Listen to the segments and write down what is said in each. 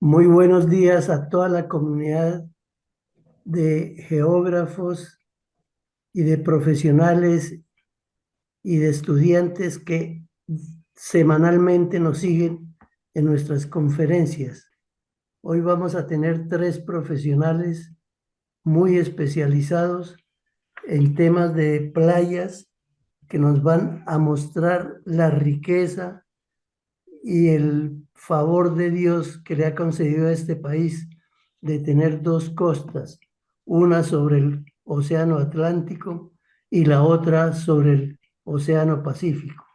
Muy buenos días a toda la comunidad de geógrafos y de profesionales y de estudiantes que semanalmente nos siguen en nuestras conferencias. Hoy vamos a tener tres profesionales muy especializados en temas de playas que nos van a mostrar la riqueza y el favor de Dios que le ha concedido a este país de tener dos costas, una sobre el Océano Atlántico y la otra sobre el Océano Pacífico.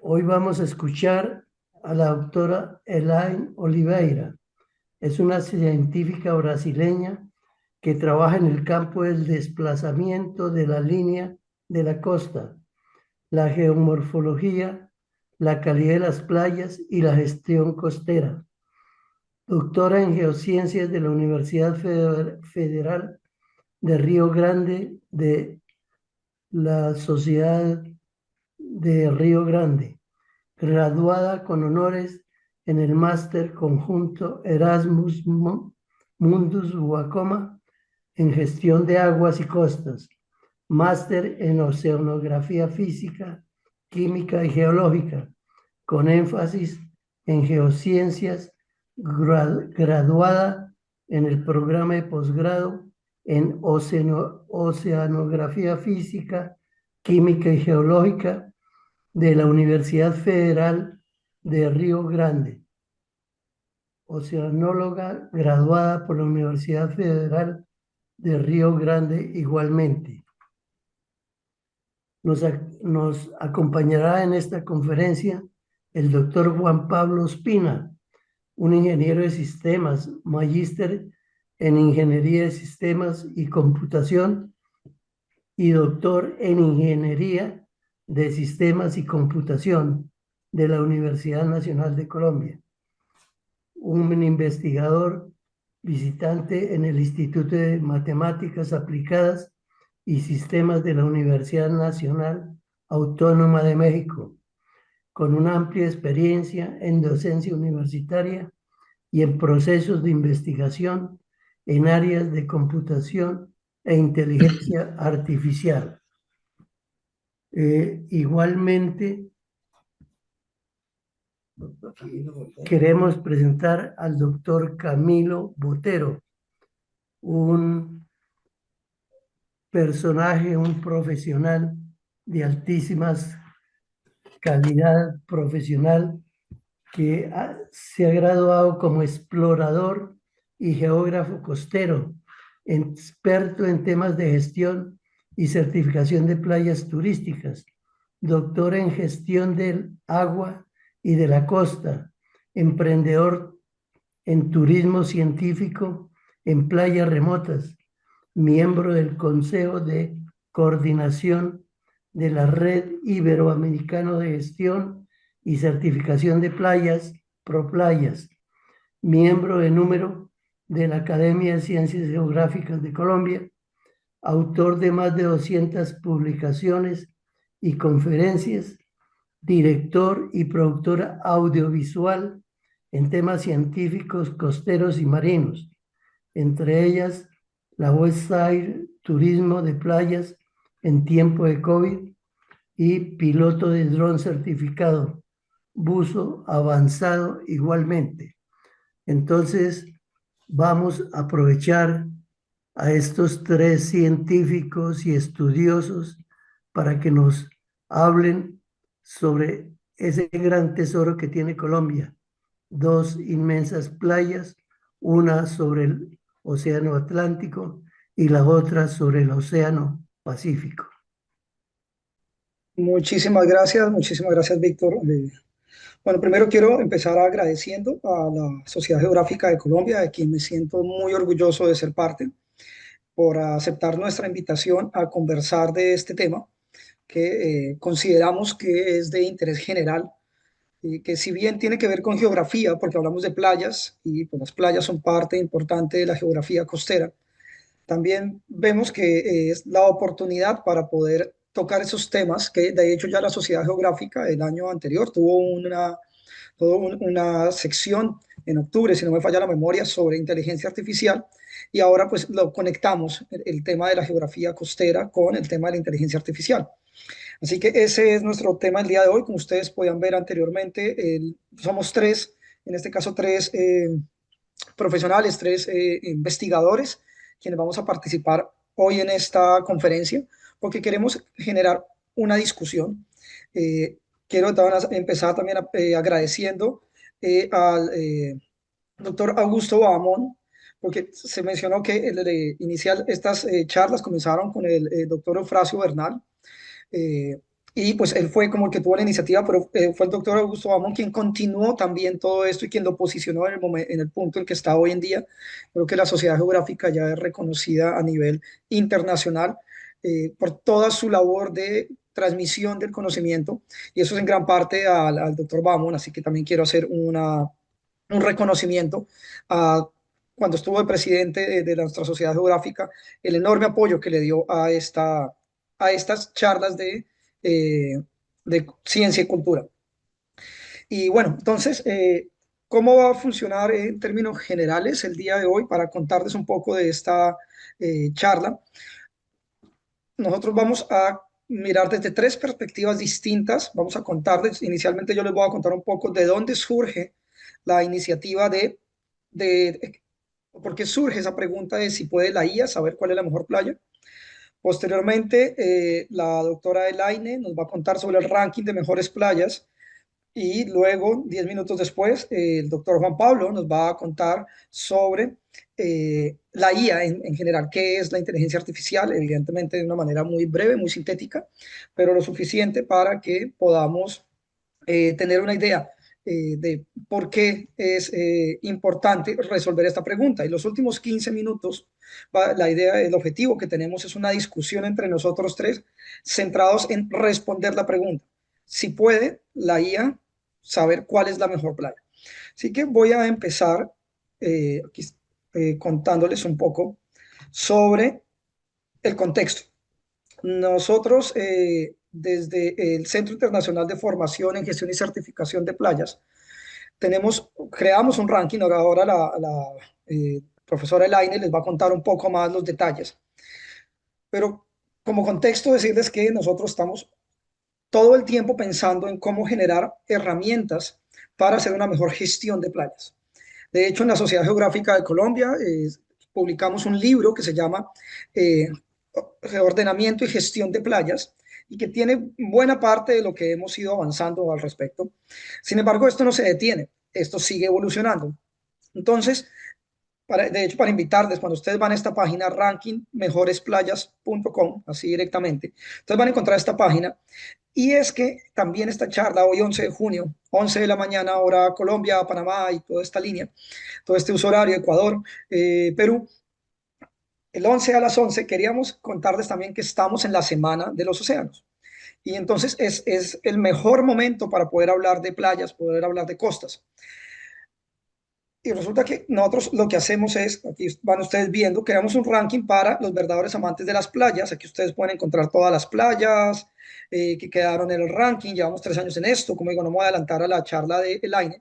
Hoy vamos a escuchar a la doctora Elaine Oliveira. Es una científica brasileña que trabaja en el campo del desplazamiento de la línea de la costa, la geomorfología, la calidad de las playas y la gestión costera. Doctora en Geociencias de la Universidad Federal de Río Grande de la Sociedad de Río Grande. Graduada con honores en el máster conjunto Erasmus Mundus Wacoma en gestión de aguas y costas. Máster en Oceanografía Física, Química y Geológica, con énfasis en geociencias, graduada en el programa de posgrado en Oceanografía Física, Química y Geológica de la Universidad Federal de Río Grande. Oceanóloga graduada por la Universidad Federal de Río Grande igualmente. Nos acompañará en esta conferencia el doctor Juan Pablo Ospina, un ingeniero de sistemas, magíster en ingeniería de sistemas y computación y doctor en ingeniería de sistemas y computación de la Universidad Nacional de Colombia. Un investigador visitante en el Instituto de Matemáticas Aplicadas y Sistemas de la Universidad Nacional Autónoma de México, con una amplia experiencia en docencia universitaria y en procesos de investigación en áreas de computación e inteligencia artificial. Igualmente, queremos presentar al doctor Camilo Botero, un personaje, un profesional de altísimas calidad profesional que se ha graduado como explorador y geógrafo costero, experto en temas de gestión y certificación de playas turísticas, doctor en gestión del agua y de la costa, emprendedor en turismo científico en playas remotas, miembro del Consejo de Coordinación de la Red Iberoamericana de Gestión y Certificación de Playas, ProPlayas, miembro de número de la Academia de Ciencias Geográficas de Colombia, autor de más de 200 publicaciones y conferencias, director y productor audiovisual en temas científicos costeros y marinos, entre ellas la website Turismo de Playas en tiempo de COVID y piloto de dron certificado, buzo avanzado igualmente. Entonces, vamos a aprovechar a estos tres científicos y estudiosos para que nos hablen sobre ese gran tesoro que tiene Colombia. Dos inmensas playas, una sobre el Océano Atlántico y la otra sobre el Océano Pacífico. Muchísimas gracias, Víctor. Bueno, primero quiero empezar agradeciendo a la Sociedad Geográfica de Colombia, de quien me siento muy orgulloso de ser parte, por aceptar nuestra invitación a conversar de este tema que consideramos que es de interés general y que si bien tiene que ver con geografía, porque hablamos de playas y pues, las playas son parte importante de la geografía costera, también vemos que es la oportunidad para poder tocar esos temas que de hecho ya la Sociedad Geográfica el año anterior tuvo toda una sección en octubre, si no me falla la memoria, sobre inteligencia artificial, y ahora pues lo conectamos, el tema de la geografía costera con el tema de la inteligencia artificial. Así que ese es nuestro tema el día de hoy. Como ustedes podían ver anteriormente, somos tres, en este caso tres profesionales, tres investigadores, quienes vamos a participar hoy en esta conferencia, porque queremos generar una discusión. Quiero empezar también agradeciendo al doctor Augusto Bahamón, porque se mencionó que inicial estas charlas comenzaron con el doctor Eufrasio Bernal, eh, y pues él fue como el que tuvo la iniciativa, pero fue el doctor Augusto Bamón quien continuó también todo esto y quien lo posicionó en en el punto en que está hoy en día. Creo que la Sociedad Geográfica ya es reconocida a nivel internacional por toda su labor de transmisión del conocimiento, y eso es en gran parte al doctor Bamón, así que también quiero hacer un reconocimiento a cuando estuvo el presidente de nuestra Sociedad Geográfica, el enorme apoyo que le dio a estas charlas de ciencia y cultura. Y bueno, entonces, ¿cómo va a funcionar en términos generales el día de hoy? Para contarles un poco de esta charla, nosotros vamos a mirar desde tres perspectivas distintas. Vamos a contarles, inicialmente yo les voy a contar un poco de dónde surge la iniciativa de por qué surge esa pregunta de si puede la IA saber cuál es la mejor playa. Posteriormente, la doctora Elaine nos va a contar sobre el ranking de mejores playas, y luego, 10 minutos después, el doctor Juan Pablo nos va a contar sobre la IA en general, qué es la inteligencia artificial, evidentemente de una manera muy breve, muy sintética, pero lo suficiente para que podamos tener una idea de por qué es importante resolver esta pregunta. Y los últimos 15 minutos, la idea, el objetivo que tenemos es una discusión entre nosotros tres centrados en responder la pregunta. Si puede la IA saber cuál es la mejor playa. Así que voy a empezar aquí, contándoles un poco sobre el contexto. Nosotros, desde el Centro Internacional de Formación en Gestión y Certificación de Playas, creamos un ranking. Ahora la profesora Elaine les va a contar un poco más los detalles. Pero como contexto, decirles que nosotros estamos todo el tiempo pensando en cómo generar herramientas para hacer una mejor gestión de playas. De hecho, en la Sociedad Geográfica de Colombia publicamos un libro que se llama eh, Ordenamiento y Gestión de Playas, y que tiene buena parte de lo que hemos ido avanzando al respecto. Sin embargo, esto no se detiene, esto sigue evolucionando. Entonces, de hecho, para invitarles, cuando ustedes van a esta página, rankingmejoresplayas.com, así directamente, entonces van a encontrar esta página. Y es que también esta charla, hoy 11 de junio, 11 de la mañana, hora Colombia, Panamá y toda esta línea, todo este uso horario, Ecuador, Perú, el 11 a las 11 queríamos contarles también que estamos en la Semana de los Océanos. Y entonces es el mejor momento para poder hablar de playas, poder hablar de costas. Y resulta que nosotros lo que hacemos es, aquí van ustedes viendo, creamos un ranking para los verdaderos amantes de las playas. Aquí ustedes pueden encontrar todas las playas que quedaron en el ranking. Llevamos 3 años en esto. Como digo, no me voy a adelantar a la charla de Elaine,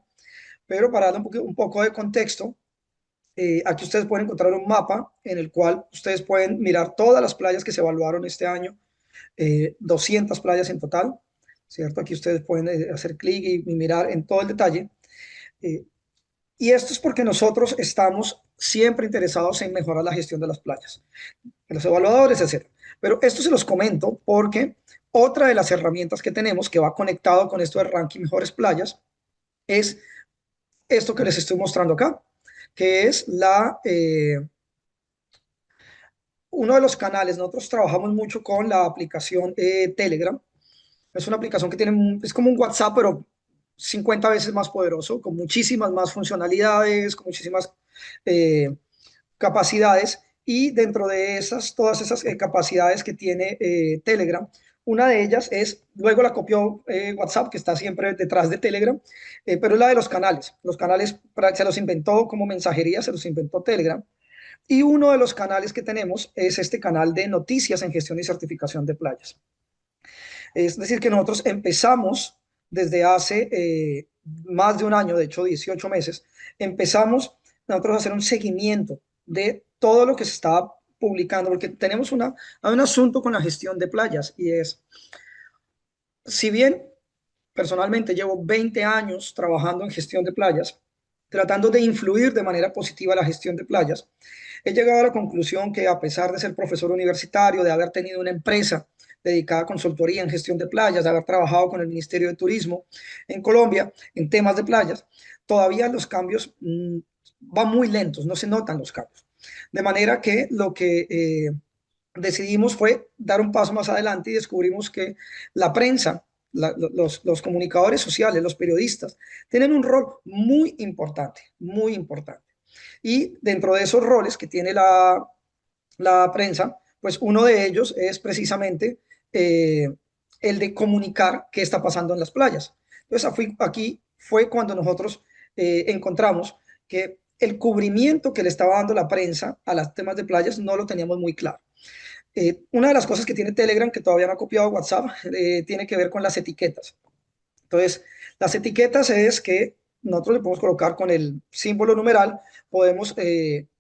pero para darle un poco de contexto, aquí ustedes pueden encontrar un mapa en el cual ustedes pueden mirar todas las playas que se evaluaron este año, 200 playas en total, ¿cierto? Aquí ustedes pueden hacer clic y mirar en todo el detalle. Eh, y esto es porque nosotros estamos siempre interesados en mejorar la gestión de las playas, en los evaluadores, etc. Pero esto se los comento porque otra de las herramientas que tenemos que va conectado con esto de ranking mejores playas es esto que les estoy mostrando acá, que es uno de los canales. Nosotros trabajamos mucho con la aplicación Telegram. Es una aplicación que es como un WhatsApp, pero 50 veces más poderoso, con muchísimas más funcionalidades, con muchísimas capacidades. Y dentro de todas esas capacidades que tiene Telegram, una de ellas es, luego la copió WhatsApp, que está siempre detrás de Telegram, pero es la de los canales. Los canales se los inventó como mensajería, se los inventó Telegram. Y uno de los canales que tenemos es este canal de noticias en gestión y certificación de playas. Es decir, que nosotros empezamos desde hace más de un año, de hecho 18 meses, empezamos nosotros a hacer un seguimiento de todo lo que se estaba publicando, porque tenemos hay un asunto con la gestión de playas y es, si bien personalmente llevo 20 años trabajando en gestión de playas, tratando de influir de manera positiva la gestión de playas, he llegado a la conclusión que a pesar de ser profesor universitario, de haber tenido una empresa dedicada a consultoría en gestión de playas, de haber trabajado con el Ministerio de Turismo en Colombia en temas de playas, todavía los cambios van muy lentos, no se notan los cambios. De manera que lo que decidimos fue dar un paso más adelante y descubrimos que la prensa, los comunicadores sociales, los periodistas, tienen un rol muy importante, muy importante. Y dentro de esos roles que tiene la prensa, pues uno de ellos es precisamente el de comunicar qué está pasando en las playas. Entonces aquí fue cuando nosotros encontramos que el cubrimiento que le estaba dando la prensa a los temas de playas no lo teníamos muy claro. Una de las cosas que tiene Telegram, que todavía no ha copiado WhatsApp, tiene que ver con las etiquetas. Entonces, las etiquetas es que nosotros le podemos colocar con el símbolo numeral, podemos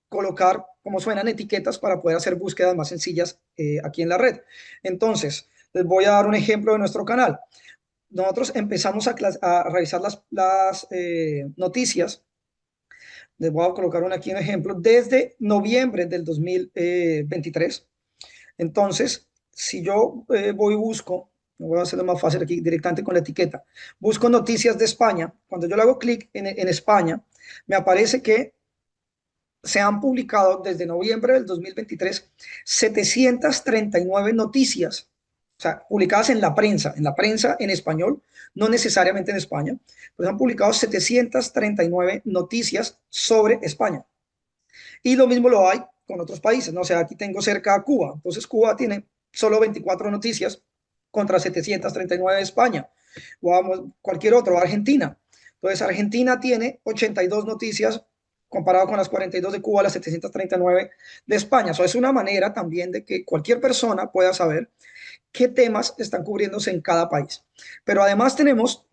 colocar cómo suenan etiquetas para poder hacer búsquedas más sencillas aquí en la red. Entonces, les voy a dar un ejemplo de nuestro canal. Nosotros empezamos a revisar las noticias. Les voy a colocar aquí un ejemplo desde noviembre del 2023. Entonces, si yo voy y busco, voy a hacerlo más fácil aquí directamente con la etiqueta, busco noticias de España, cuando yo le hago clic en España, me aparece que se han publicado desde noviembre del 2023 739 noticias, o sea, publicadas en la prensa en español, no necesariamente en España, pues han publicado 739 noticias sobre España. Y lo mismo lo hay con otros países, ¿no? O sea, aquí tengo cerca a Cuba. Entonces, Cuba tiene solo 24 noticias contra 739 de España. O vamos, cualquier otro, Argentina. Entonces, Argentina tiene 82 noticias comparado con las 42 de Cuba, las 739 de España. Eso es una manera también de que cualquier persona pueda saber qué temas están cubriéndose en cada país. Pero además tenemos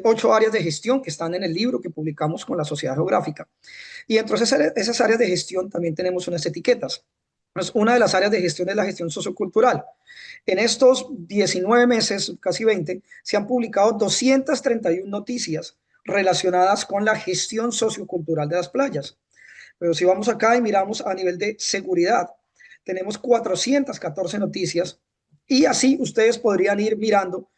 8 áreas de gestión que están en el libro que publicamos con la Sociedad Geográfica. Y dentro de esas áreas de gestión también tenemos unas etiquetas. Pues una de las áreas de gestión es la gestión sociocultural. En estos 19 meses, casi 20, se han publicado 231 noticias relacionadas con la gestión sociocultural de las playas. Pero si vamos acá y miramos a nivel de seguridad, tenemos 414 noticias y así ustedes podrían ir mirando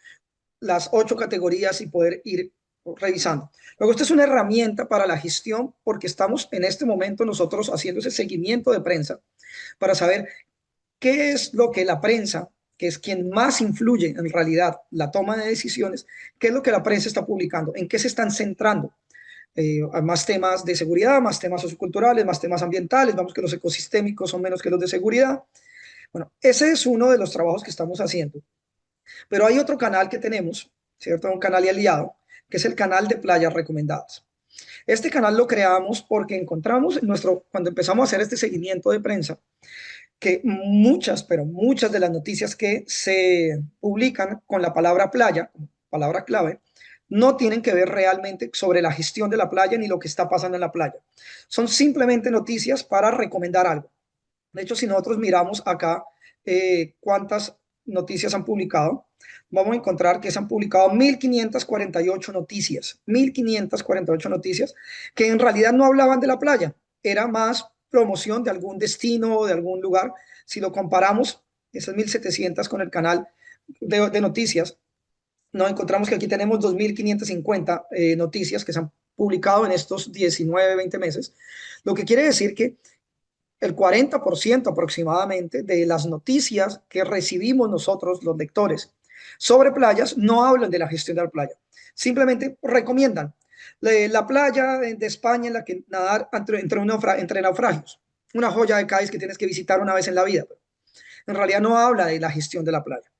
las 8 categorías y poder ir revisando. Luego, esta es una herramienta para la gestión porque estamos en este momento nosotros haciendo ese seguimiento de prensa para saber qué es lo que la prensa, que es quien más influye en realidad la toma de decisiones, qué es lo que la prensa está publicando, en qué se están centrando. Más temas de seguridad, más temas socioculturales, más temas ambientales, vamos que los ecosistémicos son menos que los de seguridad. Bueno, ese es uno de los trabajos que estamos haciendo. Pero hay otro canal que tenemos, ¿cierto? Un canal y aliado, que es el canal de playas recomendadas. Este canal lo creamos porque encontramos cuando empezamos a hacer este seguimiento de prensa, que muchas, pero muchas de las noticias que se publican con la palabra playa, palabra clave, no tienen que ver realmente sobre la gestión de la playa ni lo que está pasando en la playa. Son simplemente noticias para recomendar algo. De hecho, si nosotros miramos acá cuántas noticias han publicado, vamos a encontrar que se han publicado 1548 noticias, 1548 noticias que en realidad no hablaban de la playa, era más promoción de algún destino o de algún lugar. Si lo comparamos, esas 1700 con el canal de noticias, nos encontramos que aquí tenemos 2550 noticias que se han publicado en estos 19, 20 meses, lo que quiere decir que el 40% aproximadamente de las noticias que recibimos nosotros, los lectores, sobre playas, no hablan de la gestión de la playa. Simplemente recomiendan la playa de España en la que nadar entre naufragios. Una joya de Cádiz que tienes que visitar una vez en la vida. En realidad no habla de la gestión de la playa.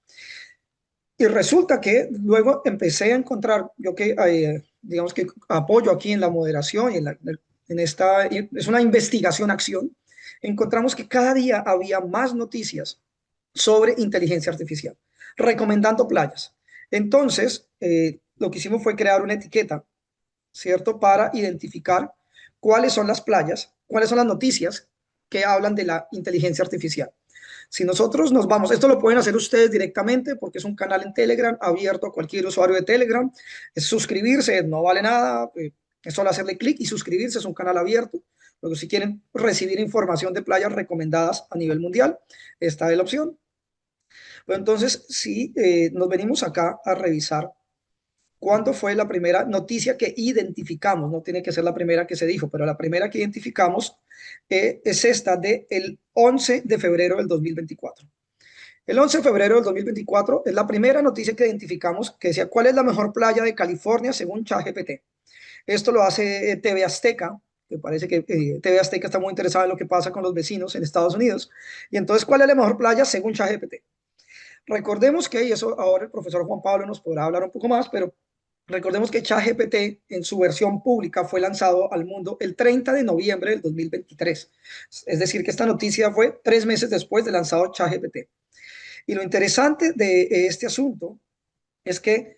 Y resulta que luego empecé a encontrar, yo que digamos que apoyo aquí en la moderación y en esta, es una investigación-acción, encontramos que cada día había más noticias sobre inteligencia artificial, recomendando playas. Entonces, lo que hicimos fue crear una etiqueta, ¿cierto? Para identificar cuáles son las playas, cuáles son las noticias que hablan de la inteligencia artificial. Si nosotros nos vamos, esto lo pueden hacer ustedes directamente porque es un canal en Telegram abierto a cualquier usuario de Telegram. Es suscribirse, no vale nada, es solo hacerle clic y suscribirse, es un canal abierto. Luego, si quieren recibir información de playas recomendadas a nivel mundial, esta es la opción. Pero entonces, si nos venimos acá a revisar cuándo fue la primera noticia que identificamos, no tiene que ser la primera que se dijo, pero la primera que identificamos es esta del 11 de febrero del 2024. El 11 de febrero del 2024 es la primera noticia que identificamos que decía cuál es la mejor playa de California según ChatGPT. Esto lo hace TV Azteca, que parece que TV Azteca está muy interesada en lo que pasa con los vecinos en Estados Unidos. Y entonces, ¿cuál es la mejor playa según ChatGPT? Recordemos que, y eso ahora el profesor Juan Pablo nos podrá hablar un poco más, pero recordemos que ChatGPT en su versión pública fue lanzado al mundo el 30 de noviembre del 2023. Es decir, que esta noticia fue 3 meses después de lanzado ChatGPT. Y lo interesante de este asunto es que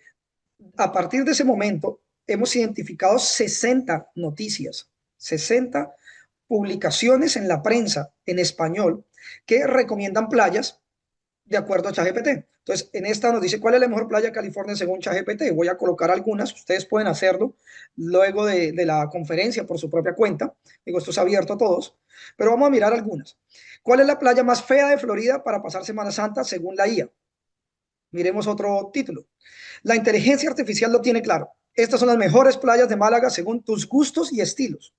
a partir de ese momento hemos identificado 60 noticias, 60 publicaciones en la prensa en español que recomiendan playas de acuerdo a ChatGPT. Entonces, en esta nos dice cuál es la mejor playa de California según ChatGPT. Voy a colocar algunas, ustedes pueden hacerlo luego de la conferencia por su propia cuenta. Digo, esto es abierto a todos, pero vamos a mirar algunas. ¿Cuál es la playa más fea de Florida para pasar Semana Santa según la IA? Miremos otro título. La inteligencia artificial lo tiene claro. Estas son las mejores playas de Málaga según tus gustos y estilos.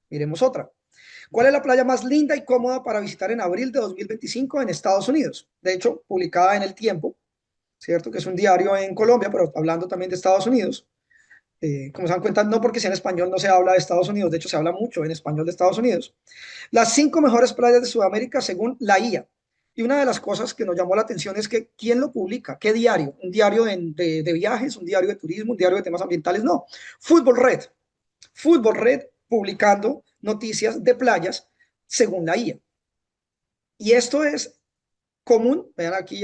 Miremos otra. ¿Cuál es la playa más linda y cómoda para visitar en abril de 2025 en Estados Unidos? De hecho, publicada en El Tiempo, ¿cierto? Que es un diario en Colombia, pero hablando también de Estados Unidos. Como se dan cuenta, no porque sea en español no se habla de Estados Unidos, de hecho se habla mucho en español de Estados Unidos. Las 5 mejores playas de Sudamérica según la IA. Y una de las cosas que nos llamó la atención es que ¿quién lo publica? ¿Qué diario? ¿Un diario de viajes? ¿Un diario de turismo? ¿Un diario de temas ambientales? No. Fútbol Red. Fútbol Red publicando noticias de playas según la IA. Y esto es común. Vean aquí,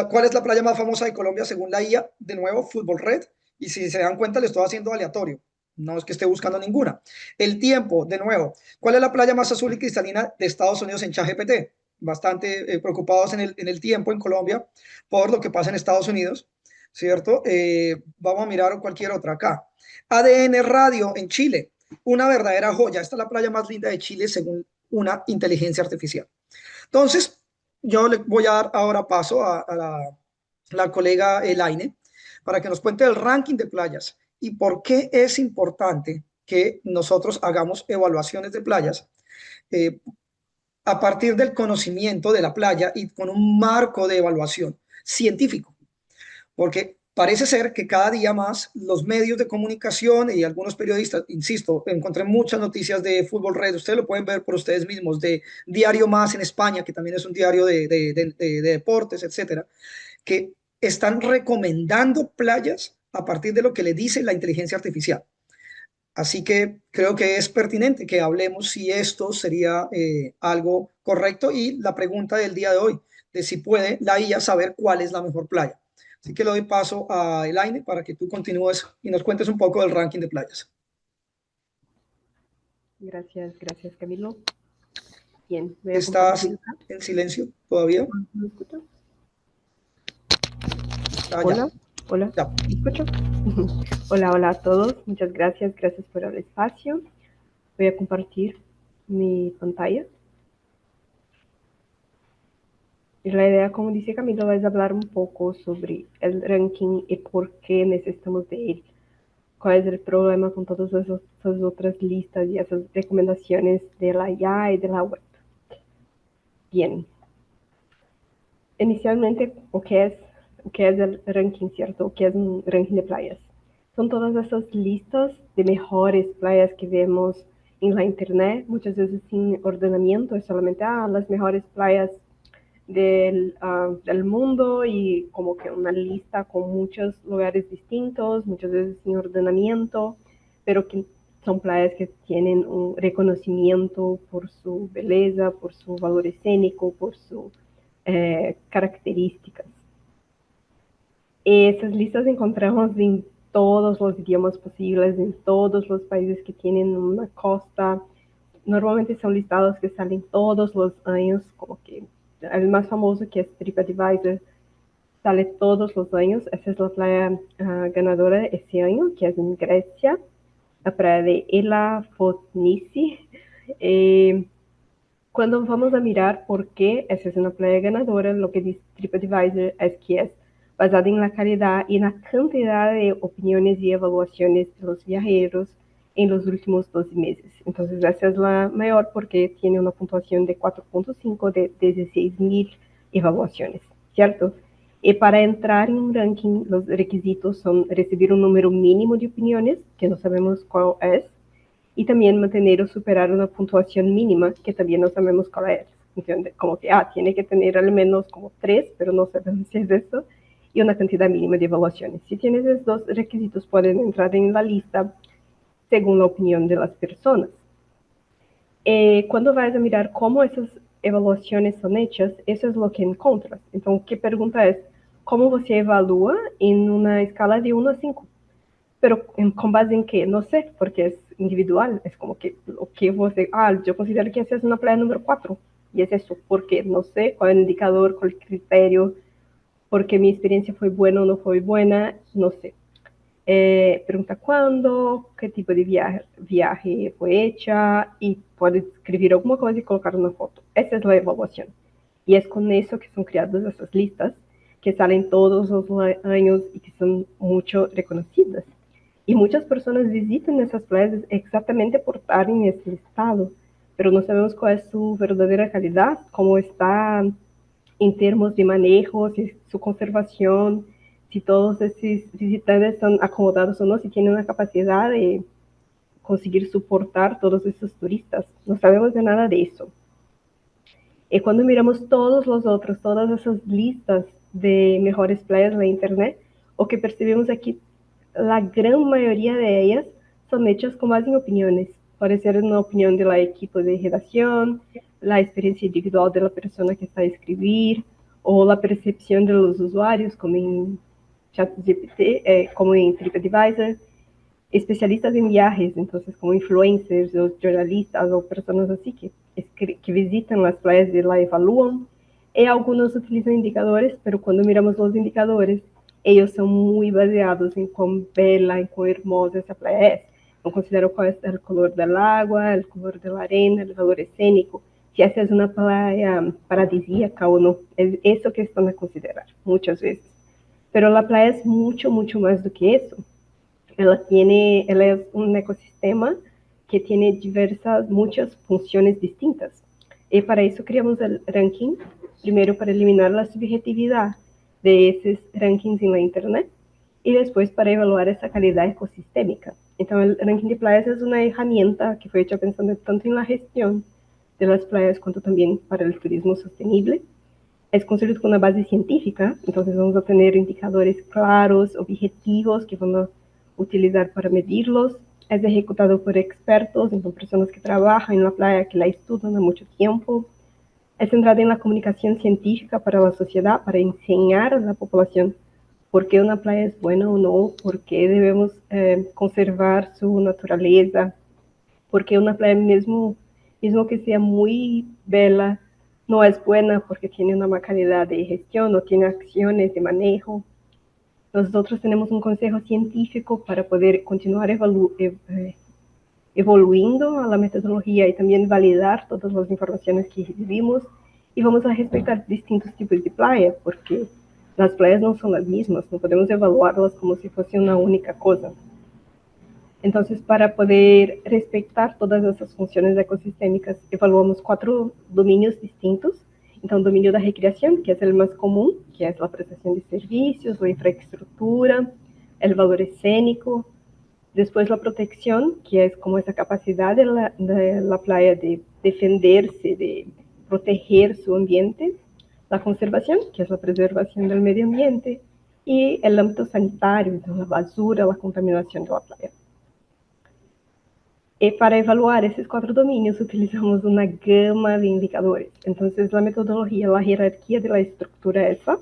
¿cuál es la playa más famosa de Colombia según la IA? De nuevo, Fútbol Red. Y si se dan cuenta, le estoy haciendo aleatorio. No es que esté buscando ninguna. El Tiempo, de nuevo. ¿Cuál es la playa más azul y cristalina de Estados Unidos en ChatGPT? Bastante preocupados en el Tiempo en Colombia por lo que pasa en Estados Unidos, ¿cierto? Vamos a mirar cualquier otra acá. ADN Radio en Chile, una verdadera joya. Esta es la playa más linda de Chile según una inteligencia artificial. Entonces, yo le voy a dar ahora paso a la colega Elaine para que nos cuente el ranking de playas y por qué es importante que nosotros hagamos evaluaciones de playas eh, a partir del conocimiento de la playa y con un marco de evaluación científico, porque parece ser que cada día más los medios de comunicación y algunos periodistas, insisto, encontré muchas noticias de Fútbol Red, ustedes lo pueden ver por ustedes mismos, de Diario Más en España, que también es un diario de deportes, etcétera, que están recomendando playas a partir de lo que le dice la inteligencia artificial. Así que creo que es pertinente que hablemos si esto sería algo correcto y la pregunta del día de hoy, de si puede la IA saber cuál es la mejor playa. Así que le doy paso a Elaine para que tú continúes y nos cuentes un poco del ranking de playas. Gracias, gracias Camilo. Bien, voy a ¿Estás compartir acá. en silencio todavía? ¿Me escuchas? Ya, Hola, hola, ya. ¿me escuchas? Hola, hola a todos. Muchas gracias, gracias por el espacio. Voy a compartir mi pantalla. Y la idea, como dice Camilo, es hablar un poco sobre el ranking y por qué necesitamos de él. ¿Cuál es el problema con todas esas otras listas y esas recomendaciones de la IA y de la web? Bien, inicialmente, ¿o qué es el ranking, cierto? ¿Qué es un ranking de playas? Son todas esas listas de mejores playas que vemos en la internet, muchas veces sin ordenamiento, es solamente las mejores playas del mundo y como que una lista con muchos lugares distintos, muchas veces sin ordenamiento, pero que son playas que tienen un reconocimiento por su belleza, por su valor escénico, por sus características. Esas listas encontramos en todos los idiomas posibles en todos los países que tienen una costa. Normalmente son listados que salen todos los años, como que el más famoso, que es TripAdvisor, sale todos los años. Esa es la playa ganadora de este año, que es en Grecia, la playa de Elafonisi. Cuando vamos a mirar por qué esa es una playa ganadora, lo que dice TripAdvisor es que es basada en la calidad y en la cantidad de opiniones y evaluaciones de los viajeros en los últimos 12 meses. Entonces, esa es la mayor porque tiene una puntuación de 4.5 de 16.000 evaluaciones, ¿cierto? Y para entrar en un ranking, los requisitos son recibir un número mínimo de opiniones, que no sabemos cuál es, y también mantener o superar una puntuación mínima, que también no sabemos cuál es. ¿Entiende? Como que, tiene que tener al menos como 3, pero no sabemos si es eso, y una cantidad mínima de evaluaciones. Si tienes esos dos requisitos, pueden entrar en la lista según la opinión de las personas. Cuando vas a mirar cómo esas evaluaciones son hechas, eso es lo que encontras. Entonces, ¿qué pregunta es? ¿Cómo você evalúa en una escala de 1 a 5? Pero con base en qué, no sé, porque es individual, es como que lo que você, yo considero que esa es una playa número 4, y es eso, porque no sé cuál es el indicador, cuál es el criterio, porque mi experiencia fue buena o no fue buena, no sé. Pregunta cuándo, qué tipo de viaje fue hecha, y puede escribir alguna cosa y colocar una foto. Esa es la evaluación. Y es con eso que son creadas esas listas, que salen todos los años y que son mucho reconocidas. Y muchas personas visitan esas playas exactamente por estar en ese listado, pero no sabemos cuál es su verdadera calidad, cómo está en términos de manejo, si su conservación, si todos esos visitantes están acomodados o no, si tienen la capacidad de conseguir soportar todos esos turistas. No sabemos de nada de eso. Y cuando miramos todos los otros, todas esas listas de mejores playas en la internet, o que percibimos aquí, la gran mayoría de ellas son hechas con base en opiniones. Puede ser una opinión de la equipo de redacción, la experiencia individual de la persona que está a escribir, o la percepción de los usuarios, como en ChatGPT, como en TripAdvisor, especialistas en viajes, entonces como influencers o jornalistas o personas así que visitan las playas y la evalúan. Y algunos utilizan indicadores, pero cuando miramos los indicadores, ellos son muy baseados en cuán bella, en cuán hermosa esa playa es. No consideran cuál es el color del agua, el color de la arena, el valor escénico, si esa es una playa paradisíaca o no. Es eso que están a considerar muchas veces. Pero la playa es mucho, mucho más do que eso. Ela es un ecosistema que tiene muchas funciones distintas. Y para eso creamos el ranking, primero para eliminar la subjetividad de esos rankings en la internet y después para evaluar esa calidad ecosistémica. Entonces, el ranking de playas es una herramienta que fue hecha pensando tanto en la gestión de las playas como también para el turismo sostenible. Es construido con una base científica, entonces vamos a tener indicadores claros, objetivos, que vamos a utilizar para medirlos. Es ejecutado por expertos, entonces personas que trabajan en la playa, que la estudian há mucho tiempo. Es centrada en la comunicación científica para la sociedad, para enseñar a la población por qué una playa es buena o no, por qué debemos conservar su naturaleza, por qué una playa mismo que sea muy bella, no es buena porque tiene una mala calidad de gestión, no tiene acciones de manejo. Nosotros tenemos un consejo científico para poder continuar evoluindo a la metodología y también validar todas las informaciones que recibimos, y vamos a respetar distintos tipos de playa, porque las playas no son las mismas, no podemos evaluarlas como si fuese una única cosa. Entonces, para poder respetar todas essas funções ecossistêmicas, evaluamos 4 domínios distintos. Então, o domínio da recreação, que é o mais comum, que é a prestação de serviços, a infraestrutura, o valor escênico. Depois, a proteção, que é como essa capacidade da praia de defender-se, de proteger seu ambiente. A conservação, que é a preservação do meio ambiente. E o âmbito sanitário, então, a basura, a contaminação da praia. Y para evaluar esos 4 dominios utilizamos una gama de indicadores. Entonces, la metodología, la jerarquía de la estructura ESA,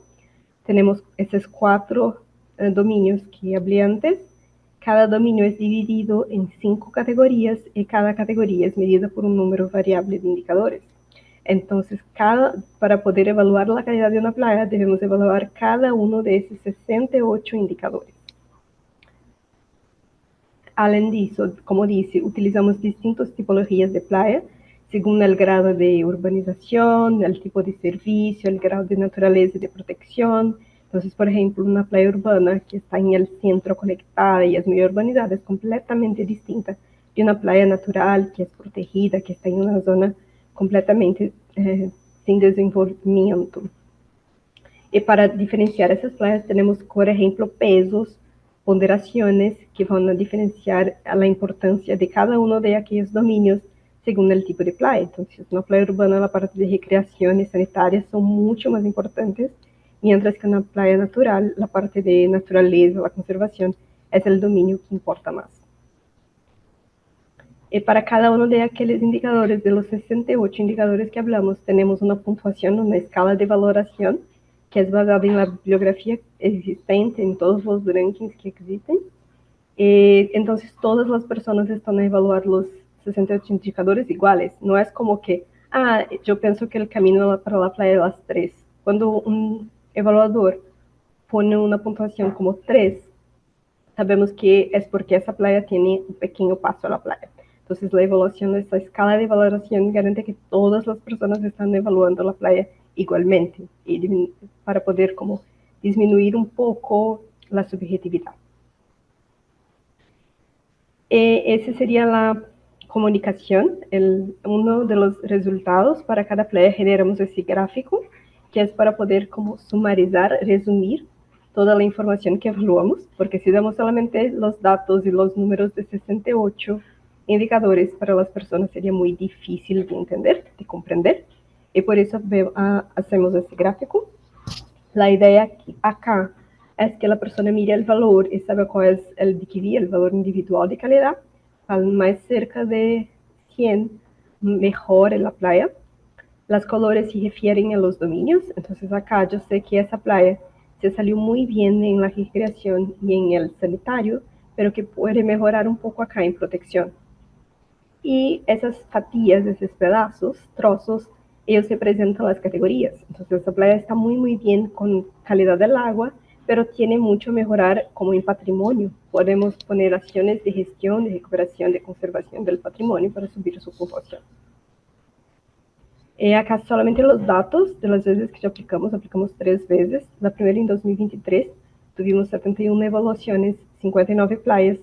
tenemos esos 4 dominios que hablé antes, cada dominio es dividido en 5 categorías y cada categoría es medida por un número variable de indicadores. Entonces, para poder evaluar la calidad de una playa, debemos evaluar cada uno de esos 68 indicadores. Além disso, como disse, utilizamos distintas tipologias de playa, según el grado de urbanización, el tipo de servicio, el grado de naturaleza y de protección. Entonces, por ejemplo, una playa urbana que está en el centro conectada y es muy urbanizada es completamente distinta de una playa natural que es protegida, que está en una zona completamente sin desenvolvimiento. Y para diferenciar esas playas tenemos, por ejemplo, pesos, ponderaciones que van a diferenciar la importancia de cada uno de aquellos dominios según el tipo de playa. Entonces, una playa urbana, la parte de recreación y sanitaria son mucho más importantes, mientras que una playa natural, la parte de naturaleza, la conservación, es el dominio que importa más. Y para cada uno de aquellos indicadores, de los 68 indicadores que hablamos, tenemos una puntuación, una escala de valoración, que es basada en la bibliografía existente, en todos los rankings que existen. Entonces, todas las personas están a evaluar los 68 indicadores iguales. No es como que, yo pienso que el camino para la playa es las 3. Cuando un evaluador pone una puntuación como 3, sabemos que es porque esa playa tiene un pequeño paso a la playa. Entonces, la evaluación de esta escala de valoración garante que todas las personas están evaluando la playa igualmente, y para poder como disminuir un poco la subjetividad. Esa sería la comunicación. Uno de los resultados para cada playa generamos ese gráfico, que es para poder como sumarizar, resumir toda la información que evaluamos, porque si damos solamente los datos y los números de 68 indicadores, para las personas sería muy difícil de entender, de comprender, y por eso hacemos ese gráfico. La idea acá es que la persona mire el valor y sabe cuál es el DKV, el valor individual de calidad. Al más cerca de 100, mejor en la playa. Los colores se refieren a los dominios. Entonces acá yo sé que esa playa se salió muy bien en la recreación y en el sanitario, pero que puede mejorar un poco acá en protección. Y esas fatias, esos pedazos, trozos, ellos representan las categorías. Entonces, esta playa está muy, muy bien con calidad del agua, pero tiene mucho a mejorar como en patrimonio. Podemos poner acciones de gestión, de recuperación, de conservación del patrimonio para subir su puntuación. Acá solamente los datos de las veces que aplicamos 3 veces. La primera en 2023, tuvimos 71 evaluaciones, 59 playas,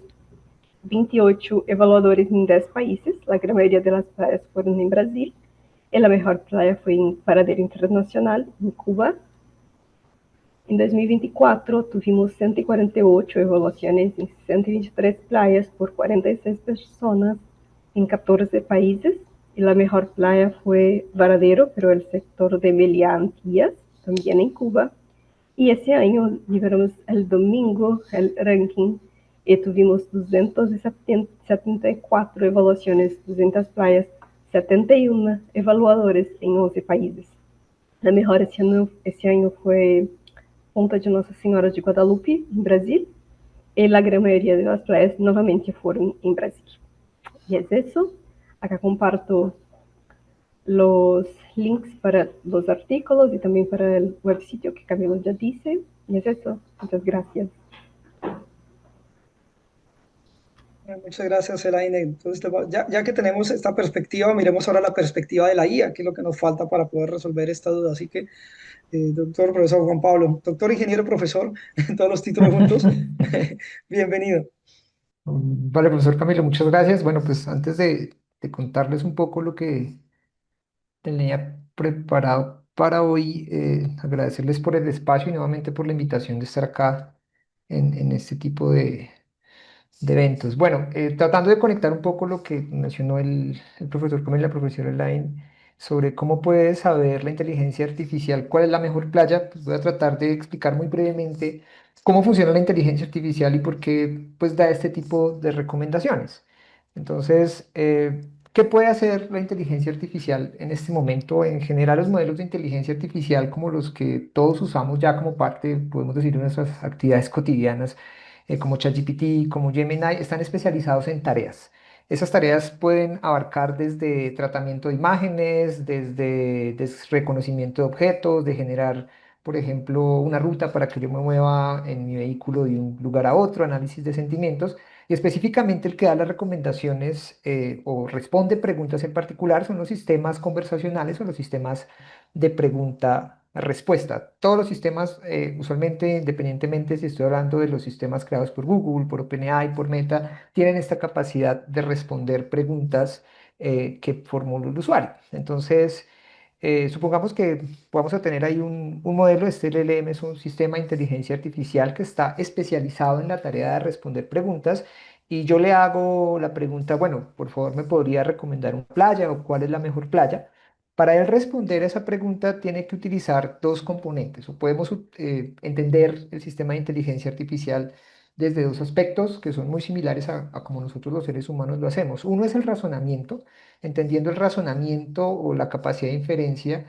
28 evaluadores en 10 países. La gran mayoría de las playas fueron en Brasil. Y la mejor playa fue en Paradero Internacional, en Cuba. En 2024 tuvimos 148 evaluaciones en 123 playas por 46 personas en 14 países. Y la mejor playa fue Varadero, pero el sector de Meliá, Antillas, también en Cuba. Y ese año liberamos el domingo el ranking y tuvimos 274 evaluaciones, 200 playas, 71 evaluadores en 11 países. La mejor ese año fue Ponta de Nossa Senhora de Guadalupe, en Brasil, y la gran mayoría de las playas nuevamente fueron en Brasil. Y es eso. Acá comparto los links para los artículos y también para el web sitio que Camilo ya dice. Y es eso. Muchas gracias. Muchas gracias, Elaine. Entonces, ya que tenemos esta perspectiva, miremos ahora la perspectiva de la IA, que es lo que nos falta para poder resolver esta duda. Así que, doctor, profesor Juan Pablo, doctor, ingeniero, profesor, todos los títulos juntos, bienvenido. Vale, profesor Camilo, muchas gracias. Bueno, pues antes de contarles un poco lo que tenía preparado para hoy, agradecerles por el espacio y nuevamente por la invitación de estar acá en este tipo de eventos. Bueno, tratando de conectar un poco lo que mencionó el profesor Camilo y la profesora Elaine sobre cómo puede saber la inteligencia artificial cuál es la mejor playa, pues voy a tratar de explicar muy brevemente cómo funciona la inteligencia artificial y por qué pues da este tipo de recomendaciones. Entonces, ¿qué puede hacer la inteligencia artificial en este momento? En general, los modelos de inteligencia artificial como los que todos usamos ya como parte, podemos decir, de nuestras actividades cotidianas, como ChatGPT, como Gemini, están especializados en tareas. Esas tareas pueden abarcar desde tratamiento de imágenes, desde reconocimiento de objetos, de generar, por ejemplo, una ruta para que yo me mueva en mi vehículo de un lugar a otro, análisis de sentimientos. Y específicamente el que da las recomendaciones o responde preguntas en particular son los sistemas conversacionales o los sistemas de pregunta-respuesta. Todos los sistemas, usualmente, independientemente si estoy hablando de los sistemas creados por Google, por OpenAI, por Meta, tienen esta capacidad de responder preguntas que formula el usuario. Entonces, supongamos que vamos a tener ahí un modelo, este LLM es un sistema de inteligencia artificial que está especializado en la tarea de responder preguntas y yo le hago la pregunta, bueno, por favor, ¿me podría recomendar una playa o cuál es la mejor playa? Para él responder a esa pregunta tiene que utilizar dos componentes o podemos entender el sistema de inteligencia artificial desde dos aspectos que son muy similares a como nosotros los seres humanos lo hacemos. Uno es el razonamiento, entendiendo el razonamiento o la capacidad de inferencia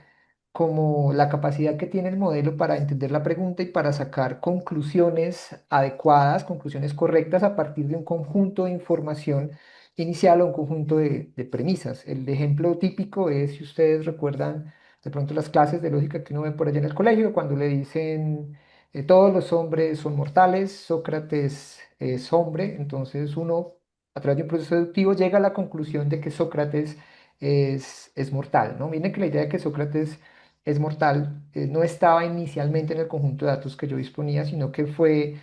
como la capacidad que tiene el modelo para entender la pregunta y para sacar conclusiones adecuadas, conclusiones correctas a partir de un conjunto de información inicial o un conjunto de premisas. El ejemplo típico es, si ustedes recuerdan de pronto las clases de lógica que uno ve por allá en el colegio, cuando le dicen todos los hombres son mortales, Sócrates es hombre, entonces uno a través de un proceso deductivo llega a la conclusión de que Sócrates es mortal, ¿no? Miren que la idea de que Sócrates es mortal no estaba inicialmente en el conjunto de datos que yo disponía, sino que fue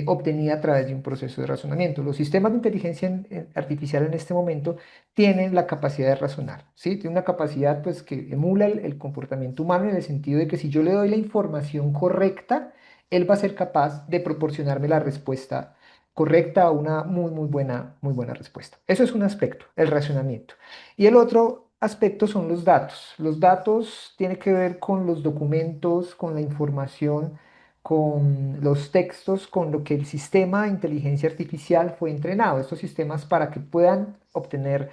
obtenida a través de un proceso de razonamiento. Los sistemas de inteligencia artificial en este momento tienen la capacidad de razonar, ¿sí? Tienen una capacidad pues que emula el comportamiento humano en el sentido de que si yo le doy la información correcta, él va a ser capaz de proporcionarme la respuesta correcta o una muy buena respuesta. Eso es un aspecto, el razonamiento. Y el otro aspecto son los datos. Los datos tienen que ver con los documentos, con la información, con los textos, con lo que el sistema de inteligencia artificial fue entrenado. Estos sistemas para que puedan obtener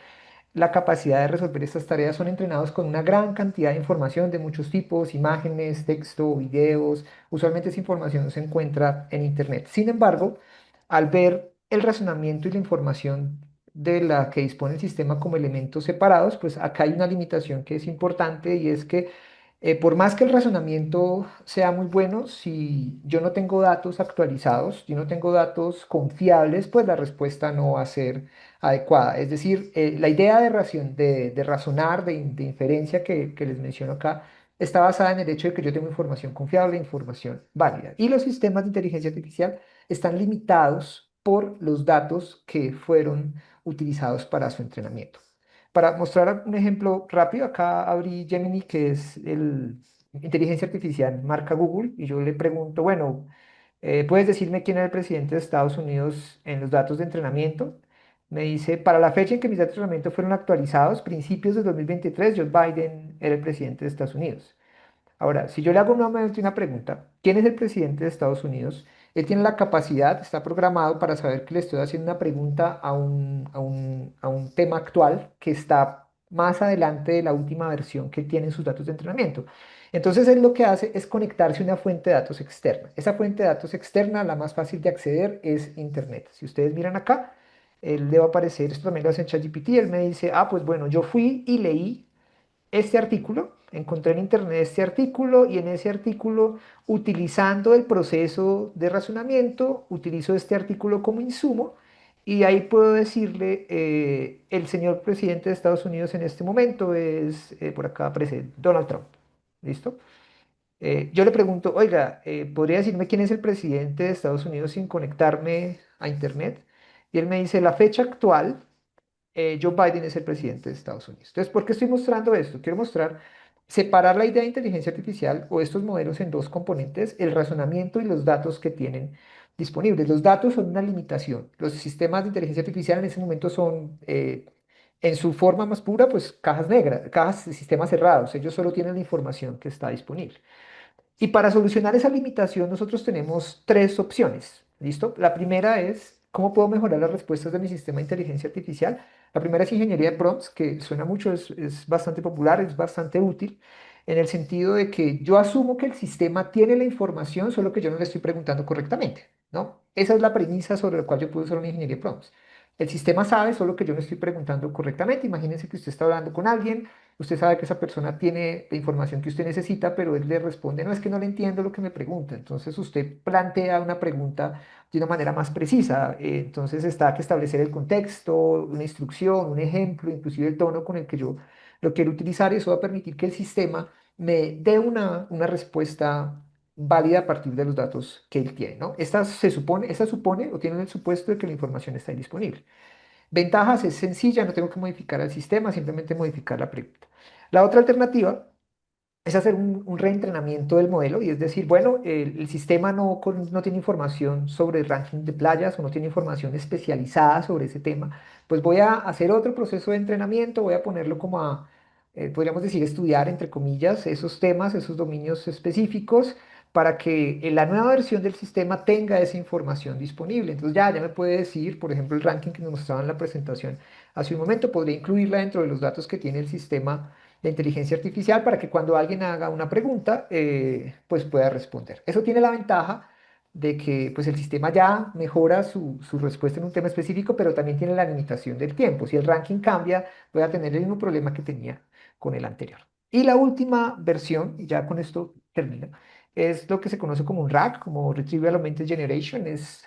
la capacidad de resolver estas tareas son entrenados con una gran cantidad de información de muchos tipos, imágenes, texto, videos. Usualmente esa información se encuentra en Internet. Sin embargo, al ver el razonamiento y la información de la que dispone el sistema como elementos separados, pues acá hay una limitación que es importante y es que por más que el razonamiento sea muy bueno, si yo no tengo datos actualizados, si no tengo datos confiables, pues la respuesta no va a ser adecuada. Es decir, la idea de razonar, de inferencia que les menciono acá, está basada en el hecho de que yo tengo información confiable, información válida. Y los sistemas de inteligencia artificial están limitados por los datos que fueron utilizados para su entrenamiento. Para mostrar un ejemplo rápido, acá abrí Gemini, que es el inteligencia artificial marca Google, y yo le pregunto, bueno, ¿puedes decirme quién es el presidente de Estados Unidos en los datos de entrenamiento? Me dice, para la fecha en que mis datos de entrenamiento fueron actualizados, principios de 2023, Joe Biden era el presidente de Estados Unidos. Ahora, si yo le hago nuevamente una pregunta, ¿quién es el presidente de Estados Unidos? Él tiene la capacidad, está programado para saber que le estoy haciendo una pregunta a un tema actual que está más adelante de la última versión que tiene en sus datos de entrenamiento. Entonces, él lo que hace es conectarse a una fuente de datos externa. Esa fuente de datos externa, la más fácil de acceder, es Internet. Si ustedes miran acá, él le va a aparecer, esto también lo hace en ChatGPT, él me dice, ah, pues bueno, yo fui y leí este artículo, encontré en internet este artículo y en ese artículo, utilizando el proceso de razonamiento, utilizo este artículo como insumo y ahí puedo decirle, el señor presidente de Estados Unidos en este momento es, por acá aparece Donald Trump. ¿Listo? Yo le pregunto, oiga, ¿podría decirme quién es el presidente de Estados Unidos sin conectarme a internet? Y él me dice, la fecha actual Joe Biden es el presidente de Estados Unidos. Entonces, ¿por qué estoy mostrando esto? Quiero mostrar, separar la idea de inteligencia artificial o estos modelos en dos componentes, el razonamiento y los datos que tienen disponibles. Los datos son una limitación. Los sistemas de inteligencia artificial en ese momento son, en su forma más pura, pues cajas negras, cajas de sistemas cerrados. Ellos solo tienen la información que está disponible. Y para solucionar esa limitación, nosotros tenemos tres opciones. ¿Listo? La primera es, ¿cómo puedo mejorar las respuestas de mi sistema de inteligencia artificial? La primera es ingeniería de prompts, que suena mucho, es bastante popular, es bastante útil, en el sentido de que yo asumo que el sistema tiene la información, solo que yo no le estoy preguntando correctamente. ¿no? Esa es la premisa sobre la cual yo puedo usar una ingeniería de prompts. El sistema sabe, solo que yo me estoy preguntando correctamente. Imagínense que usted está hablando con alguien, usted sabe que esa persona tiene la información que usted necesita, pero él le responde, no, es que no le entiendo lo que me pregunta. Entonces usted plantea una pregunta de una manera más precisa. Entonces está que establecer el contexto, una instrucción, un ejemplo, inclusive el tono con el que yo lo quiero utilizar, y eso va a permitir que el sistema me dé una respuesta válida a partir de los datos que él tiene, ¿no? Esta supone o tiene el supuesto de que la información está ahí disponible. Ventajas es sencilla, no tengo que modificar el sistema, simplemente modificar la pregunta. La otra alternativa es hacer un reentrenamiento del modelo, y es decir, bueno, el sistema no tiene información sobre el ranking de playas o no tiene información especializada sobre ese tema. Pues voy a hacer otro proceso de entrenamiento, voy a ponerlo como podríamos decir, estudiar, entre comillas, esos temas, esos dominios específicos, para que en la nueva versión del sistema tenga esa información disponible. Entonces ya me puede decir, por ejemplo, el ranking que nos mostraba en la presentación hace un momento, podría incluirla dentro de los datos que tiene el sistema de inteligencia artificial, para que cuando alguien haga una pregunta, pues pueda responder. Eso tiene la ventaja de que pues el sistema ya mejora su respuesta en un tema específico, pero también tiene la limitación del tiempo. Si el ranking cambia, voy a tener el mismo problema que tenía con el anterior. Y la última versión, y ya con esto termino, es lo que se conoce como un RAG, como Retrieval Augmented Generation, es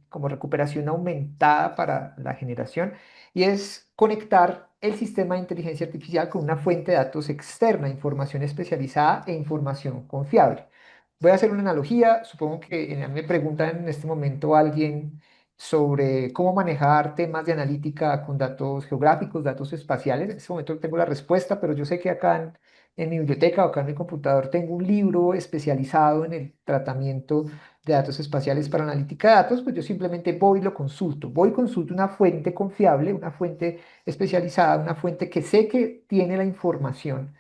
como recuperación aumentada para la generación, y es conectar el sistema de inteligencia artificial con una fuente de datos externa, información especializada e información confiable. Voy a hacer una analogía. Supongo que a mí me preguntan en este momento alguien sobre cómo manejar temas de analítica con datos geográficos, datos espaciales. En este momento no tengo la respuesta, pero yo sé que acá en mi biblioteca o acá en mi computador tengo un libro especializado en el tratamiento de datos espaciales para analítica de datos. Pues yo simplemente voy y lo consulto. Voy y consulto una fuente confiable, una fuente especializada, una fuente que sé que tiene la información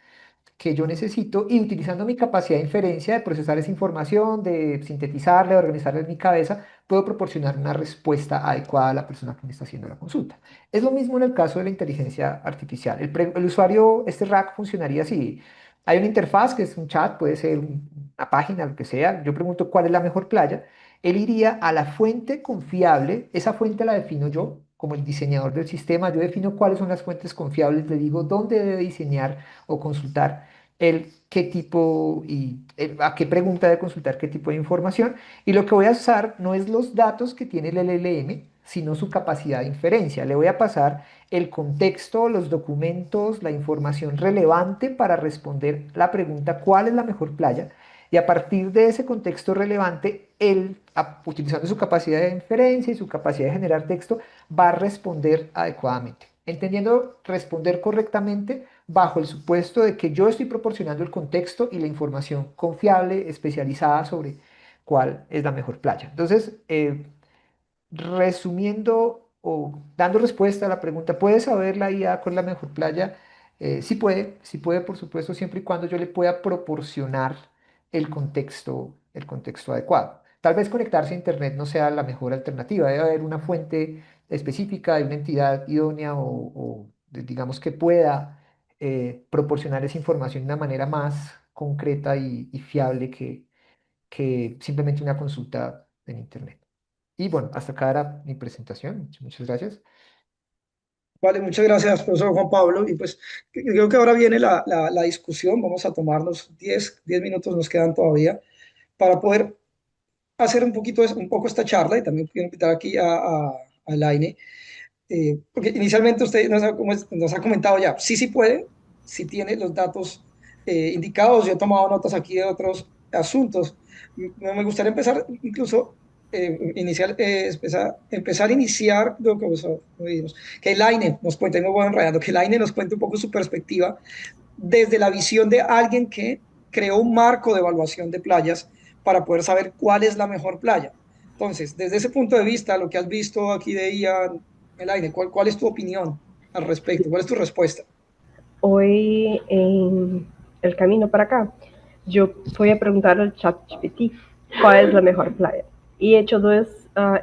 que yo necesito, y utilizando mi capacidad de inferencia, de procesar esa información, de sintetizarla, de organizarla en mi cabeza, puedo proporcionar una respuesta adecuada a la persona que me está haciendo la consulta. Es lo mismo en el caso de la inteligencia artificial. El usuario, este RAG funcionaría así. Hay una interfaz que es un chat, puede ser una página, lo que sea. Yo pregunto cuál es la mejor playa. Él iría a la fuente confiable. Esa fuente la defino yo como el diseñador del sistema. Yo defino cuáles son las fuentes confiables. Le digo dónde debe diseñar o consultar el qué tipo y a qué pregunta de consultar qué tipo de información. Y lo que voy a usar no es los datos que tiene el LLM, sino su capacidad de inferencia. Le voy a pasar el contexto, los documentos, la información relevante para responder la pregunta ¿cuál es la mejor playa? Y a partir de ese contexto relevante, él, utilizando su capacidad de inferencia y su capacidad de generar texto, va a responder adecuadamente. Entendiendo responder correctamente bajo el supuesto de que yo estoy proporcionando el contexto y la información confiable, especializada sobre cuál es la mejor playa. Entonces, resumiendo o dando respuesta a la pregunta, ¿puede saber la IA cuál es la mejor playa? Sí puede, por supuesto, siempre y cuando yo le pueda proporcionar el contexto adecuado. Tal vez conectarse a Internet no sea la mejor alternativa, debe haber una fuente específica de una entidad idónea digamos que pueda proporcionar esa información de una manera más concreta y fiable que simplemente una consulta en Internet. Y bueno, hasta acá era mi presentación. Muchas gracias. Vale, muchas gracias, profesor Juan Pablo. Y pues creo que ahora viene la discusión. Vamos a tomarnos 10 minutos, nos quedan todavía, para poder hacer un poco esta charla. Y también quiero invitar aquí a Laine, porque inicialmente usted nos ha comentado ya, sí puede, sí tiene los datos indicados. Yo he tomado notas aquí de otros asuntos. Me gustaría empezar incluso, empezar a iniciar lo que dijimos, que Laine nos cuente, no voy enredando, que Laine nos cuente un poco su perspectiva desde la visión de alguien que creó un marco de evaluación de playas para poder saber cuál es la mejor playa. Entonces, desde ese punto de vista, lo que has visto aquí de Ian, Elaine, ¿cuál es tu opinión al respecto? ¿Cuál es tu respuesta? Hoy en el camino para acá, yo fui a preguntar al ChatGPT cuál es la mejor playa. Y he hecho dos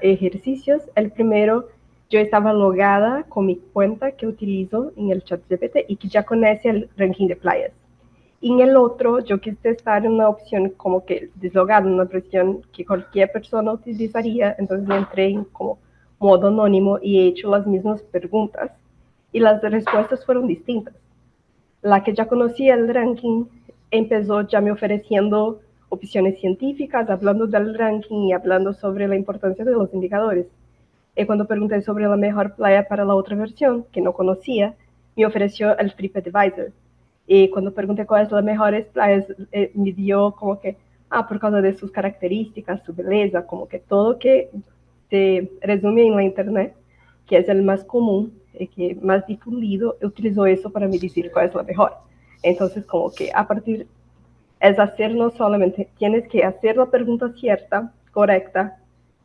ejercicios. El primero, yo estaba logada con mi cuenta que utilizo en el ChatGPT y que ya conoce el ranking de playas. Y en el otro, yo quise testar una opción como que deslogada, una versión que cualquier persona utilizaría. Entonces entré en como modo anónimo y he hecho las mismas preguntas. Y las respuestas fueron distintas. La que ya conocía el ranking empezó ya me ofreciendo opciones científicas, hablando del ranking y hablando sobre la importancia de los indicadores. Y cuando pregunté sobre la mejor playa para la otra versión, que no conocía, me ofreció el TripAdvisor. Y cuando pregunté cuáles son las mejores playas, me dio como que, por causa de sus características, su belleza, como que todo que se resume en la internet, que es el más común, que más difundido, utilizó eso para me decir cuál es la mejor. Entonces, como que a partir, es hacer no solamente, tienes que hacer la pregunta cierta, correcta,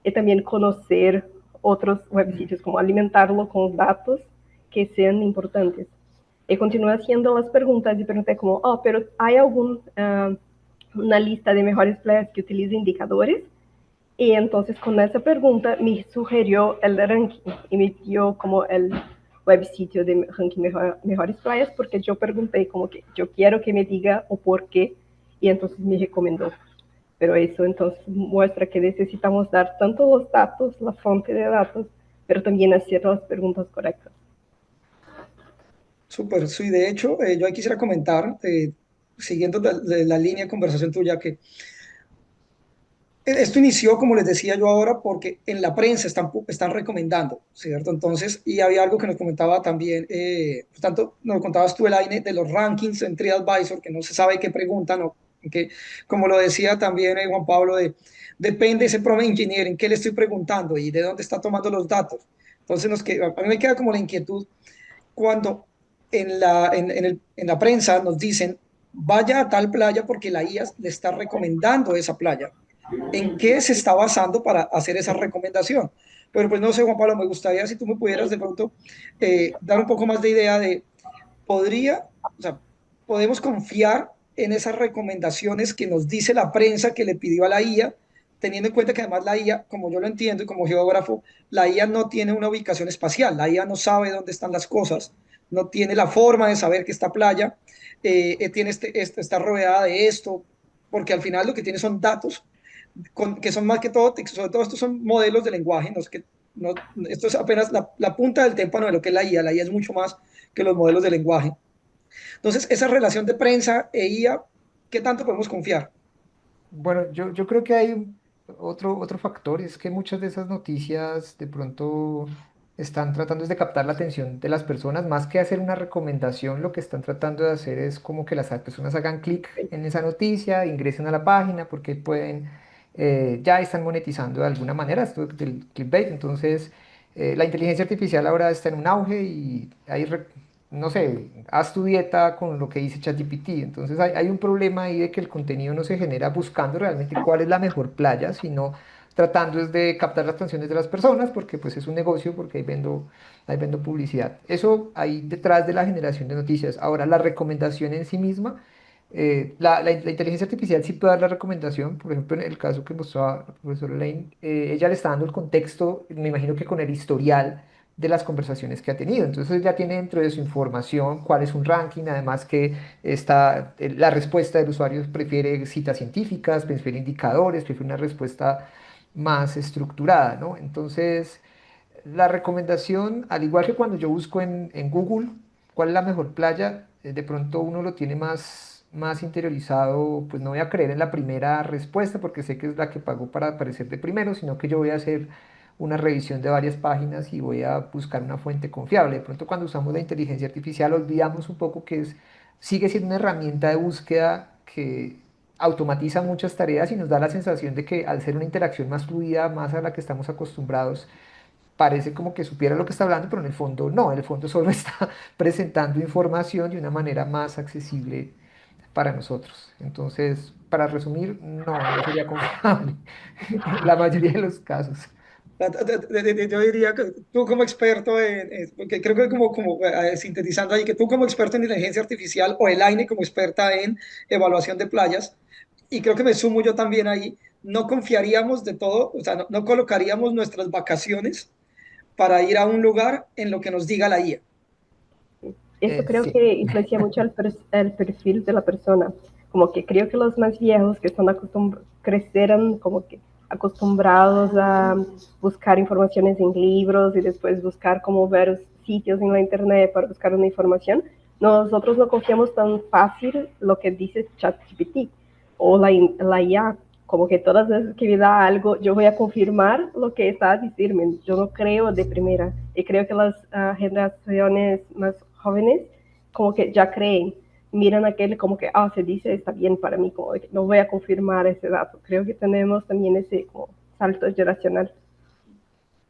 y también conocer otros websitios, como alimentarlo con datos que sean importantes. Y continué haciendo las preguntas y pregunté como, pero ¿hay una lista de mejores playas que utiliza indicadores? Y entonces con esa pregunta me sugirió el ranking y me dio como el web sitio de ranking mejores playas, porque yo pregunté como que yo quiero que me diga o por qué, y entonces me recomendó. Pero eso entonces muestra que necesitamos dar tanto los datos, la fuente de datos, pero también hacer las preguntas correctas. Súper, sí, de hecho, yo ahí quisiera comentar, siguiendo la línea de conversación tuya, que esto inició, como les decía yo ahora, porque en la prensa están recomendando, ¿cierto? Entonces, y había algo que nos comentaba también, por tanto, nos contabas tú, Elaine, de los rankings en TripAdvisor, que no se sabe qué preguntan, o que, como lo decía también Juan Pablo, depende ese prompt engineering, qué le estoy preguntando y de dónde está tomando los datos. Entonces, a mí me queda como la inquietud cuando en la prensa nos dicen, vaya a tal playa porque la IA le está recomendando esa playa. ¿En qué se está basando para hacer esa recomendación? Pero pues no sé, Juan Pablo, me gustaría si tú me pudieras de pronto dar un poco más de idea de, o sea, podemos confiar en esas recomendaciones que nos dice la prensa que le pidió a la IA, teniendo en cuenta que además la IA, como yo lo entiendo y como geógrafo, la IA no tiene una ubicación espacial, la IA no sabe dónde están las cosas, no tiene la forma de saber que esta playa está rodeada de esto, porque al final lo que tiene son datos que son más que todo, sobre todo estos son modelos de lenguaje, no es que, no, esto es apenas la punta del témpano de lo que es la IA es mucho más que los modelos de lenguaje. Entonces, esa relación de prensa e IA, ¿qué tanto podemos confiar? Bueno, yo creo que hay otro factor, es que muchas de esas noticias de pronto están tratando de captar la atención de las personas, más que hacer una recomendación, lo que están tratando de hacer es como que las personas hagan clic en esa noticia, ingresen a la página, porque pueden, ya están monetizando de alguna manera esto del clickbait, entonces la inteligencia artificial ahora está en un auge y hay no sé, haz tu dieta con lo que dice ChatGPT. Entonces hay un problema ahí de que el contenido no se genera buscando realmente cuál es la mejor playa, sino tratando es de captar las atenciones de las personas, porque pues es un negocio, porque ahí vendo publicidad. Eso ahí detrás de la generación de noticias. Ahora, la recomendación en sí misma, la inteligencia artificial sí puede dar la recomendación, por ejemplo, en el caso que mostraba el profesor Lane, ella le está dando el contexto, me imagino que con el historial de las conversaciones que ha tenido. Entonces ya tiene dentro de su información cuál es un ranking, además que está, la respuesta del usuario prefiere citas científicas, prefiere indicadores, prefiere una respuesta más estructurada, ¿no? Entonces, la recomendación, al igual que cuando yo busco en Google cuál es la mejor playa, de pronto uno lo tiene más interiorizado, pues no voy a creer en la primera respuesta porque sé que es la que pagó para aparecer de primero, sino que yo voy a hacer una revisión de varias páginas y voy a buscar una fuente confiable. De pronto cuando usamos la inteligencia artificial olvidamos un poco que sigue siendo una herramienta de búsqueda que automatiza muchas tareas y nos da la sensación de que al ser una interacción más fluida, más a la que estamos acostumbrados, parece como que supiera lo que está hablando, pero en el fondo no, en el fondo solo está presentando información de una manera más accesible para nosotros. Entonces, para resumir, no sería confiable en la mayoría de los casos. Yo diría que tú como experto porque creo que sintetizando ahí, que tú como experto en inteligencia artificial o Elaine como experta en evaluación de playas, y creo que me sumo yo también ahí, no confiaríamos de todo, o sea, no colocaríamos nuestras vacaciones para ir a un lugar en lo que nos diga la IA. Eso creo Sí. que influencia mucho el perfil de la persona. Como que creo que los más viejos que son crecieron como que acostumbrados a buscar informaciones en libros y después buscar como ver sitios en la internet para buscar una información, nosotros no confiamos tan fácil lo que dice ChatGPT o la IA, como que todas las veces que me da algo, yo voy a confirmar lo que está a decirme. Yo no creo de primera. Y creo que las generaciones más jóvenes como que ya creen, miran aquel como que, se dice, está bien para mí, como que no voy a confirmar ese dato. Creo que tenemos también ese como salto generacional.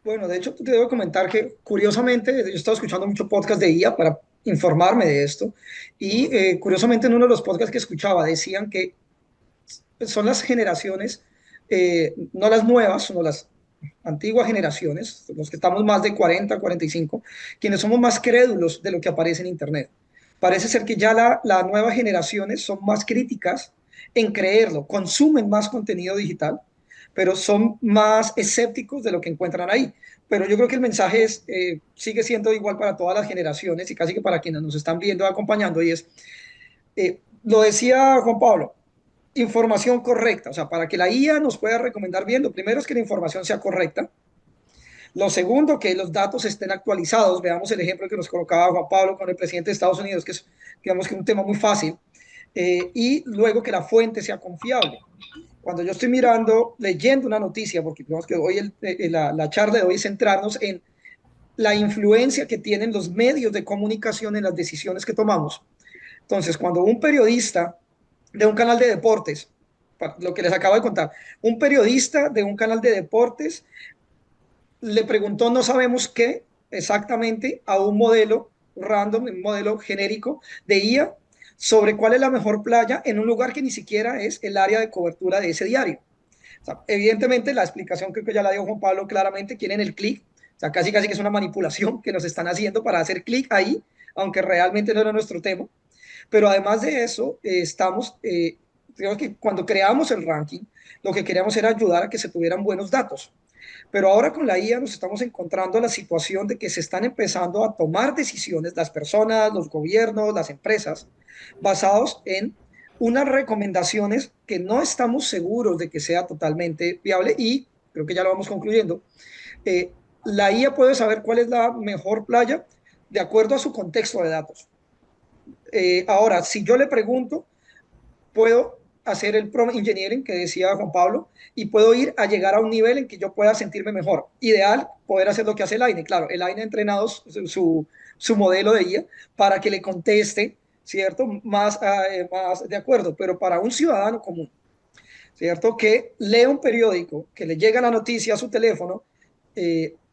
Bueno, de hecho, te debo comentar que curiosamente, yo he estado escuchando mucho podcast de IA para informarme de esto y curiosamente en uno de los podcasts que escuchaba decían que son las generaciones, no las nuevas, sino las antiguas generaciones, los que estamos más de 40, 45, quienes somos más crédulos de lo que aparece en Internet. Parece ser que ya las nuevas generaciones son más críticas en creerlo, consumen más contenido digital, pero son más escépticos de lo que encuentran ahí. Pero yo creo que el mensaje sigue siendo igual para todas las generaciones y casi que para quienes nos están viendo, acompañando, y es, lo decía Juan Pablo, información correcta. O sea, para que la IA nos pueda recomendar bien, lo primero es que la información sea correcta. Lo segundo, que los datos estén actualizados. Veamos el ejemplo que nos colocaba Juan Pablo con el presidente de Estados Unidos, que es, digamos, que un tema muy fácil. Y luego que la fuente sea confiable. Cuando yo estoy mirando, leyendo una noticia, porque digamos que hoy la charla de hoy es centrarnos en la influencia que tienen los medios de comunicación en las decisiones que tomamos. Entonces, cuando un periodista de un canal de deportes, lo que les acabo de contar, un periodista de un canal de deportes le preguntó no sabemos qué exactamente a un modelo random, un modelo genérico de IA sobre cuál es la mejor playa en un lugar que ni siquiera es el área de cobertura de ese diario. O sea, evidentemente la explicación creo que ya la dio Juan Pablo claramente, quieren el clic, o sea, casi casi que es una manipulación que nos están haciendo para hacer clic ahí, aunque realmente no era nuestro tema. Pero además de eso, creo que cuando creamos el ranking, lo que queríamos era ayudar a que se tuvieran buenos datos. Pero ahora con la IA nos estamos encontrando la situación de que se están empezando a tomar decisiones, las personas, los gobiernos, las empresas, basados en unas recomendaciones que no estamos seguros de que sea totalmente viable y creo que ya lo vamos concluyendo. La IA puede saber cuál es la mejor playa de acuerdo a su contexto de datos. Ahora, si yo le pregunto, puedo hacer el prompt engineering que decía Juan Pablo y puedo ir a llegar a un nivel en que yo pueda sentirme mejor. Ideal poder hacer lo que hace el AINE. Claro, el AINE ha entrenado su modelo de IA para que le conteste, ¿cierto? Más de acuerdo, pero para un ciudadano común, ¿cierto? Que lee un periódico, que le llega la noticia a su teléfono,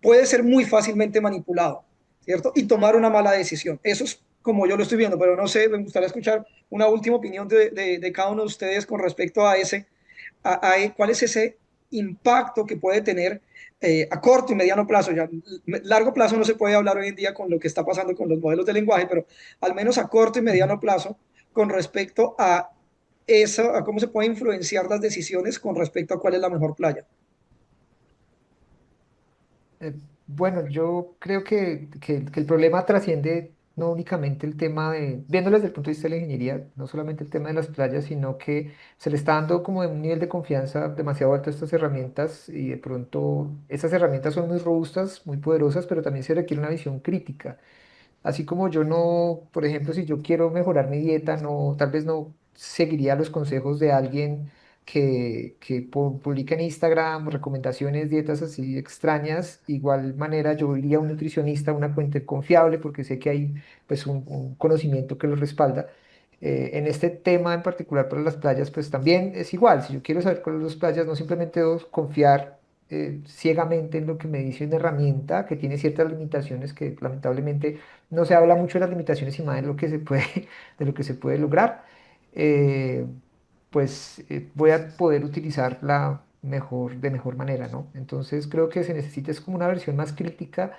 puede ser muy fácilmente manipulado, ¿cierto? Y tomar una mala decisión. Eso es como yo lo estoy viendo, pero no sé, me gustaría escuchar una última opinión de cada uno de ustedes con respecto a cuál es ese impacto que puede tener a corto y mediano plazo. Ya largo plazo no se puede hablar hoy en día con lo que está pasando con los modelos de lenguaje, pero al menos a corto y mediano plazo con respecto a eso, a cómo se puede influenciar las decisiones con respecto a cuál es la mejor playa. Eh, bueno, yo creo que el problema trasciende no únicamente el tema de, viéndolo desde el punto de vista de la ingeniería, no solamente el tema de las playas, sino que se le está dando como un nivel de confianza demasiado alto a estas herramientas y de pronto esas herramientas son muy robustas, muy poderosas, pero también se requiere una visión crítica. Así como yo no, por ejemplo, si yo quiero mejorar mi dieta, no, tal vez no seguiría los consejos de alguien que publica en Instagram recomendaciones, dietas así extrañas. Igual manera yo iría a un nutricionista, a una fuente confiable, porque sé que hay pues un conocimiento que lo respalda. En este tema en particular para las playas, pues también es igual. Si yo quiero saber cuáles son las playas, no simplemente debo confiar ciegamente en lo que me dice una herramienta que tiene ciertas limitaciones que lamentablemente no se habla mucho de las limitaciones y más de lo que se puede, de lo que se puede lograr. eh, Voy a poder utilizarla mejor, de mejor manera, ¿no? Entonces creo que se necesita es como una versión más crítica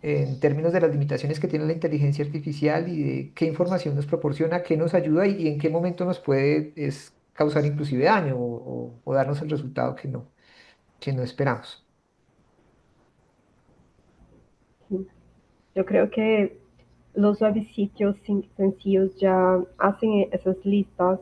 en términos de las limitaciones que tiene la inteligencia artificial y de qué información nos proporciona, qué nos ayuda y en qué momento nos puede causar inclusive daño o darnos el resultado que no esperamos. Yo creo que los websitios sencillos ya hacen esas listas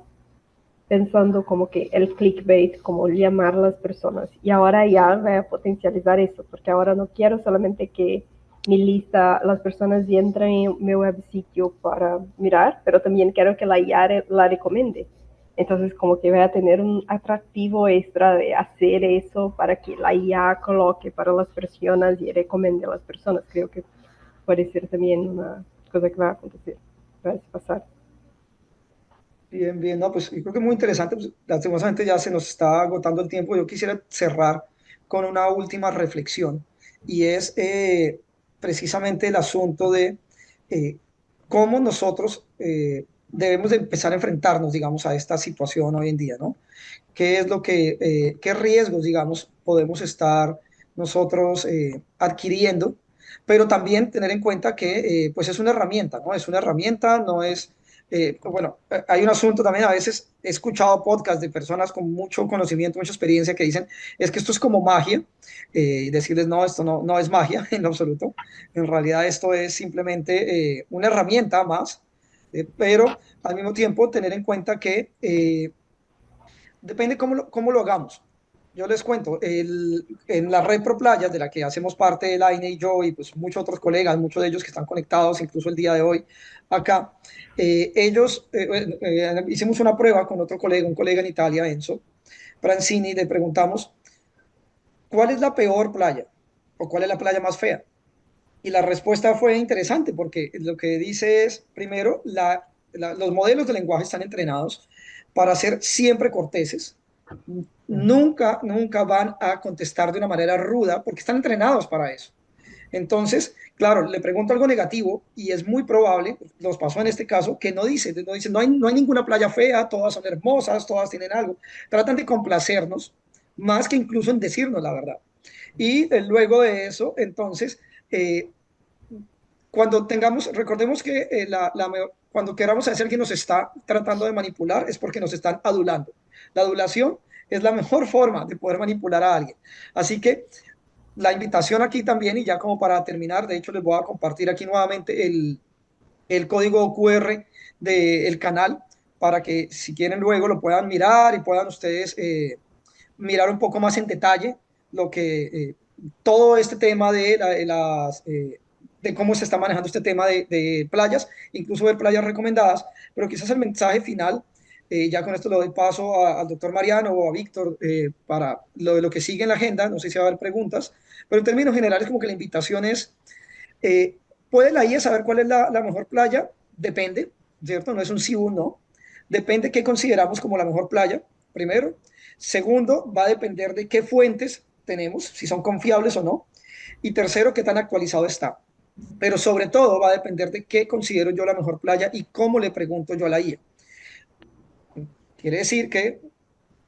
pensando como que el clickbait, como llamar a las personas. Y ahora ya voy a potencializar eso, porque ahora no quiero solamente que mi lista, las personas entren en mi web sitio para mirar, pero también quiero que la IA la recomiende. Entonces, como que voy a tener un atractivo extra de hacer eso para que la IA coloque para las personas y recomiende a las personas. Creo que puede ser también una cosa que va a acontecer, va a pasar. Bien, bien, no, pues yo creo que es muy interesante, pues, lastimosamente ya se nos está agotando el tiempo. Yo quisiera cerrar con una última reflexión y es precisamente el asunto de eh, cómo nosotros debemos de empezar a enfrentarnos, digamos, a esta situación hoy en día, ¿no? ¿Qué es lo que, qué riesgos, digamos, podemos estar nosotros adquiriendo? Pero también tener en cuenta que, pues es una herramienta, ¿no? Es una herramienta, no es, bueno, hay un asunto también, a veces he escuchado podcasts de personas con mucho conocimiento, mucha experiencia que dicen, es que esto es como magia, y decirles, no, esto no, no es magia en lo absoluto, en realidad esto es simplemente una herramienta más, pero al mismo tiempo tener en cuenta que depende cómo lo hagamos. Yo les cuento, en la red Pro Playas, de la que hacemos parte el AINE y yo, y pues muchos otros colegas, muchos de ellos que están conectados, incluso el día de hoy acá, hicimos una prueba con otro colega, un colega en Italia, Enzo Francini, le preguntamos, ¿cuál es la peor playa? ¿O cuál es la playa más fea? Y la respuesta fue interesante porque lo que dice es, primero, los modelos de lenguaje están entrenados para ser siempre corteses. Nunca, nunca van a contestar de una manera ruda porque están entrenados para eso. Entonces, claro, le pregunto algo negativo y es muy probable, nos pasó en este caso, que no hay ninguna playa fea, todas son hermosas, todas tienen algo. Tratan de complacernos más que incluso en decirnos la verdad. Y luego de eso, entonces, eh, cuando tengamos, recordemos que cuando queramos hacer que nos está tratando de manipular es porque nos están adulando. La adulación es la mejor forma de poder manipular a alguien. Así que la invitación aquí también, y ya como para terminar, de hecho les voy a compartir aquí nuevamente el código QR del canal para que si quieren luego lo puedan mirar y puedan ustedes mirar un poco más en detalle lo que todo este tema de cómo se está manejando este tema de playas, incluso ver playas recomendadas, pero quizás el mensaje final, ya con esto le doy paso al doctor Mariano o a Víctor para de lo que sigue en la agenda, no sé si va a haber preguntas, pero en términos generales como que la invitación es, eh, ¿puede la IA saber cuál es la mejor playa? Depende, ¿cierto? No es un sí o un no. Depende qué consideramos como la mejor playa, primero. Segundo, va a depender de qué fuentes tenemos, si son confiables o no. Y tercero, qué tan actualizado está. Pero sobre todo va a depender de qué considero yo la mejor playa y cómo le pregunto yo a la IA. Quiere decir que,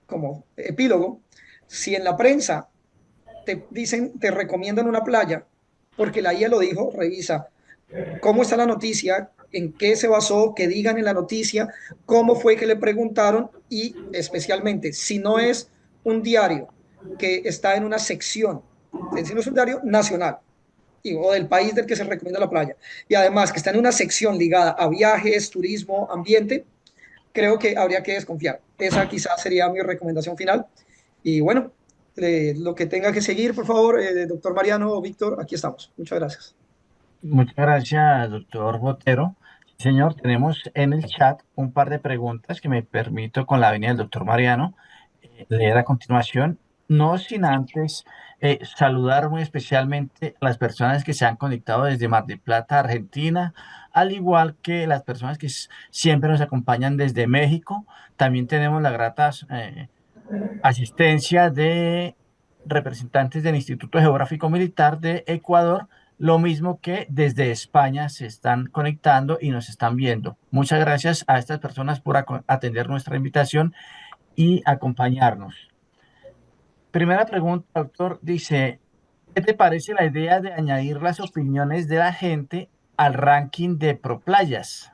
como epílogo, si en la prensa te dicen, te recomiendan una playa, porque la IA lo dijo, revisa cómo está la noticia, en qué se basó, qué digan en la noticia, cómo fue que le preguntaron y especialmente si no es un diario que está en una sección, si no es un diario nacional o del país del que se recomienda la playa y además que está en una sección ligada a viajes, turismo, ambiente, creo que habría que desconfiar. Esa quizás sería mi recomendación final. Y bueno, lo que tenga que seguir, por favor, doctor Mariano o Víctor, aquí estamos. Muchas gracias. Muchas gracias, doctor Botero. Sí, señor, tenemos en el chat un par de preguntas que me permito, con la venida del doctor Mariano, leer a continuación, no sin antes saludar muy especialmente a las personas que se han conectado desde Mar del Plata, Argentina, al igual que las personas que siempre nos acompañan desde México. También tenemos la grata asistencia de representantes del Instituto Geográfico Militar de Ecuador, lo mismo que desde España se están conectando y nos están viendo. Muchas gracias a estas personas por atender nuestra invitación y acompañarnos. Primera pregunta, doctor, dice, ¿qué te parece la idea de añadir las opiniones de la gente al ranking de ProPlayas?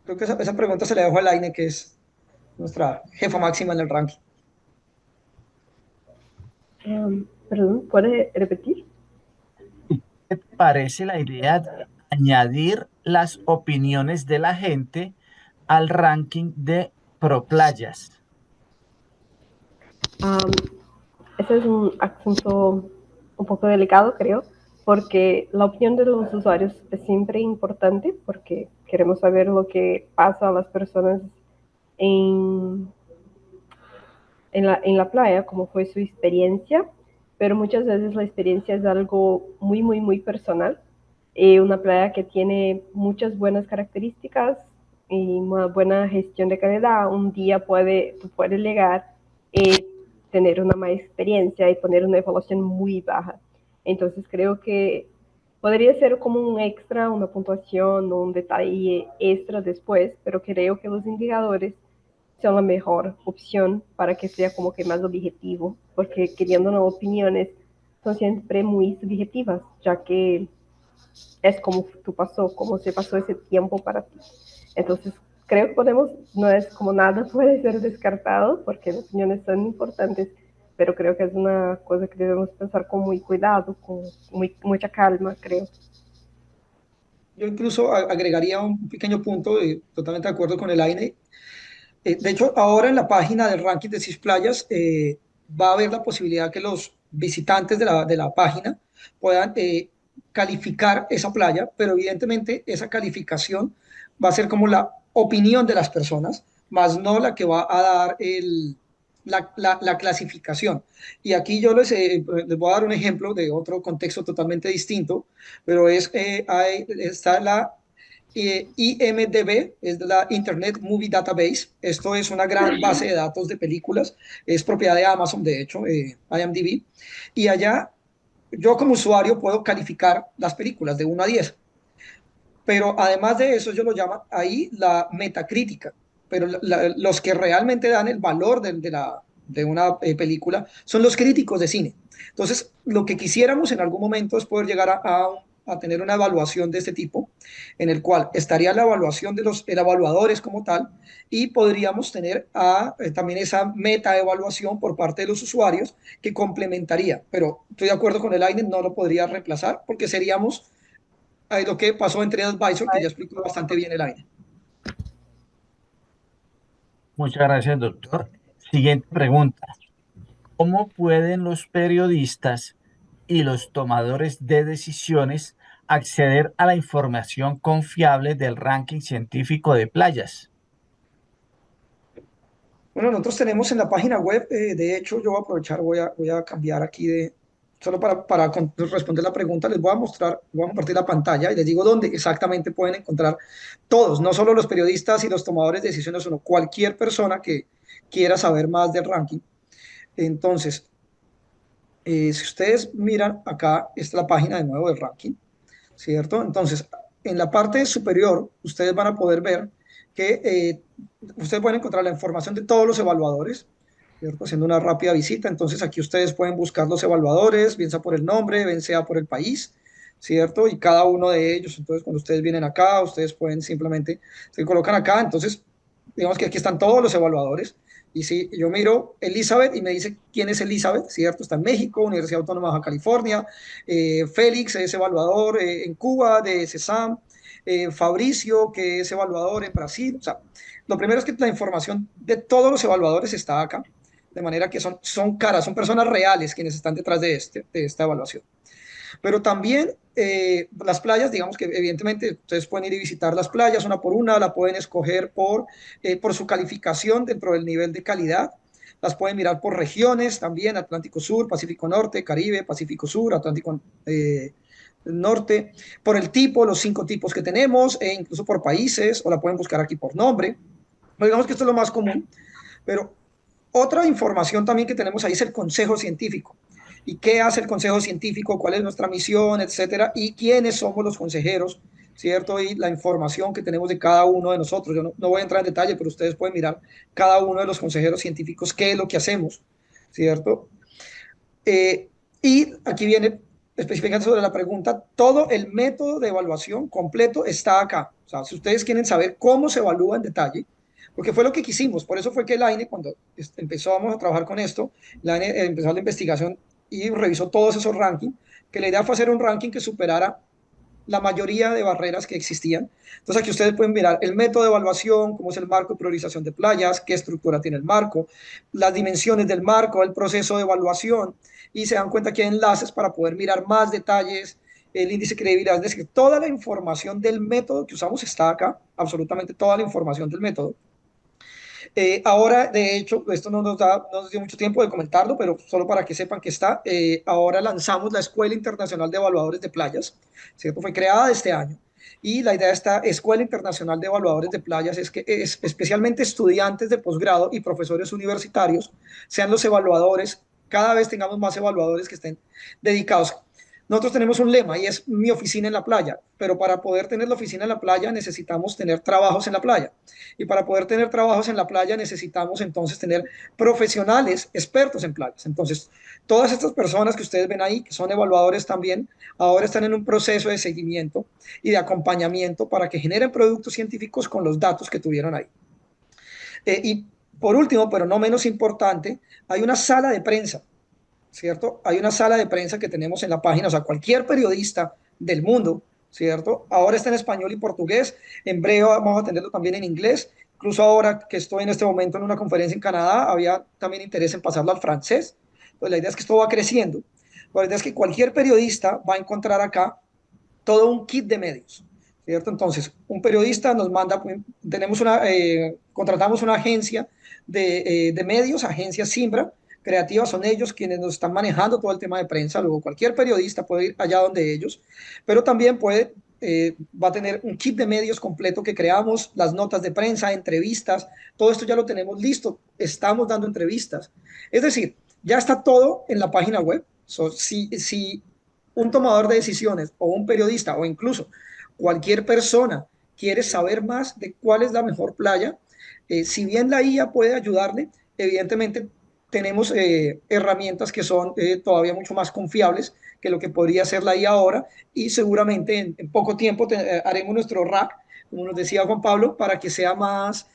Creo que esa pregunta se le dejó a Laine, que es nuestra jefa máxima en el ranking. Perdón, ¿puede repetir? ¿Qué te parece la idea de añadir las opiniones de la gente al ranking de ProPlayas? Ese es un asunto un poco delicado, creo, porque la opinión de los usuarios es siempre importante, porque queremos saber lo que pasa a las personas en, en la playa, cómo fue su experiencia, pero muchas veces la experiencia es algo muy, muy, muy personal. Una playa que tiene muchas buenas características y una buena gestión de calidad, un día tú puedes llegar y tener una mala experiencia y poner una evaluación muy baja. Entonces creo que podría ser como un extra, una puntuación o un detalle extra después, pero creo que los indicadores son la mejor opción para que sea como que más objetivo, porque queriendo no opiniones son siempre muy subjetivas, ya que es como tú pasó, cómo se pasó ese tiempo para ti. Entonces, creo que podemos, no es como nada puede ser descartado, porque las opiniones son importantes, pero creo que es una cosa que debemos pensar con muy cuidado, con mucha calma, creo. Yo incluso agregaría un pequeño punto, totalmente de acuerdo con el AINE. De hecho, ahora en la página del ranking de Six Playas va a haber la posibilidad que los visitantes de la página puedan calificar esa playa, pero evidentemente esa calificación va a ser como la opinión de las personas, más no la que va a dar la clasificación. Y aquí yo les voy a dar un ejemplo de otro contexto totalmente distinto, pero está la IMDb, es de la Internet Movie Database. Esto es una gran base de datos de películas, es propiedad de Amazon, de hecho, IMDb. Y allá yo como usuario puedo calificar las películas de 1 a 10. Pero además de eso, ellos lo llaman ahí la metacrítica. Pero los que realmente dan el valor de una película son los críticos de cine. Entonces, lo que quisiéramos en algún momento es poder llegar a tener una evaluación de este tipo, en el cual estaría la evaluación de los evaluadores como tal, y podríamos tener también esa meta evaluación por parte de los usuarios que complementaría. Pero estoy de acuerdo con el AINE, no lo podría reemplazar porque seríamos lo que pasó en TripAdvisor, que ya explicó bastante bien el AINE. Muchas gracias, doctor. Siguiente pregunta. ¿Cómo pueden los periodistas y los tomadores de decisiones acceder a la información confiable del ranking científico de playas? Bueno, nosotros tenemos en la página web, de hecho, yo voy a aprovechar, voy a cambiar aquí solo para responder la pregunta, les voy a mostrar, voy a compartir la pantalla y les digo dónde exactamente pueden encontrar todos, no solo los periodistas y los tomadores de decisiones, sino cualquier persona que quiera saber más del ranking. Entonces, si ustedes miran acá, está la página de nuevo del ranking, ¿cierto? Entonces, en la parte superior, ustedes van a poder ver que ustedes pueden encontrar la información de todos los evaluadores, ¿cierto? Haciendo una rápida visita. Entonces, aquí ustedes pueden buscar los evaluadores, bien sea por el nombre, bien sea por el país, ¿cierto? Y cada uno de ellos, entonces, cuando ustedes vienen acá, ustedes pueden simplemente, se colocan acá, entonces, digamos que aquí están todos los evaluadores. Y si yo miro Elizabeth y me dice quién es Elizabeth, ¿cierto? Está en México, Universidad Autónoma de Baja California. Félix es evaluador en Cuba de CESAM. Fabricio, que es evaluador en Brasil. O sea, lo primero es que la información de todos los evaluadores está acá, de manera que son caras, son personas reales quienes están detrás de esta evaluación. Pero también las playas, digamos que evidentemente ustedes pueden ir y visitar las playas una por una, la pueden escoger por su calificación dentro del nivel de calidad, las pueden mirar por regiones también, Atlántico Sur, Pacífico Norte, Caribe, Pacífico Sur, Atlántico Norte, por el tipo, los 5 tipos que tenemos, e incluso por países, o la pueden buscar aquí por nombre. Pero digamos que esto es lo más común, pero otra información también que tenemos ahí es el consejo científico. ¿Y qué hace el consejo científico? ¿Cuál es nuestra misión? Etcétera. ¿Y quiénes somos los consejeros? ¿Cierto? Y la información que tenemos de cada uno de nosotros. Yo no voy a entrar en detalle, pero ustedes pueden mirar cada uno de los consejeros científicos, qué es lo que hacemos. ¿Cierto? Y aquí viene especificando sobre la pregunta, todo el método de evaluación completo está acá. O sea, si ustedes quieren saber cómo se evalúa en detalle, porque fue lo que quisimos, por eso fue que el AINE, cuando empezamos a trabajar con esto, el AINE empezó la investigación y revisó todos esos rankings, que la idea fue hacer un ranking que superara la mayoría de barreras que existían. Entonces aquí ustedes pueden mirar el método de evaluación, cómo es el marco de priorización de playas, qué estructura tiene el marco, las dimensiones del marco, el proceso de evaluación, y se dan cuenta que hay enlaces para poder mirar más detalles, el índice de credibilidad, es decir, toda la información del método que usamos está acá, absolutamente toda la información del método. Ahora, de hecho, esto no nos dio mucho tiempo de comentarlo, pero solo para que sepan que está, ahora lanzamos la Escuela Internacional de Evaluadores de Playas, ¿cierto? Fue creada este año. Y la idea de esta Escuela Internacional de Evaluadores de Playas es que especialmente estudiantes de posgrado y profesores universitarios sean los evaluadores, cada vez tengamos más evaluadores que estén dedicados. Nosotros tenemos un lema y es mi oficina en la playa, pero para poder tener la oficina en la playa necesitamos tener trabajos en la playa. Y para poder tener trabajos en la playa necesitamos entonces tener profesionales expertos en playas. Entonces, todas estas personas que ustedes ven ahí, que son evaluadores también, ahora están en un proceso de seguimiento y de acompañamiento para que generen productos científicos con los datos que tuvieron ahí. Y por último, pero no menos importante, hay una sala de prensa, ¿cierto? Hay una sala de prensa que tenemos en la página, o sea, cualquier periodista del mundo, ¿cierto? Ahora está en español y portugués, en breve vamos a tenerlo también en inglés, incluso ahora que estoy en este momento en una conferencia en Canadá, había también interés en pasarlo al francés, pues la idea es que esto va creciendo, la idea es que cualquier periodista va a encontrar acá todo un kit de medios, ¿cierto? Entonces, un periodista nos manda, contratamos una agencia de medios, agencia Simbra, creativas, son ellos quienes nos están manejando todo el tema de prensa, luego cualquier periodista puede ir allá donde ellos, pero también va a tener un kit de medios completo que creamos, las notas de prensa, entrevistas, todo esto ya lo tenemos listo, estamos dando entrevistas. Es decir, ya está todo en la página web. Si un tomador de decisiones o un periodista o incluso cualquier persona quiere saber más de cuál es la mejor playa, si bien la IA puede ayudarle, evidentemente tenemos herramientas que son todavía mucho más confiables que lo que podría ser la IA ahora y seguramente en poco tiempo haremos nuestro rack, como nos decía Juan Pablo, para que sea más,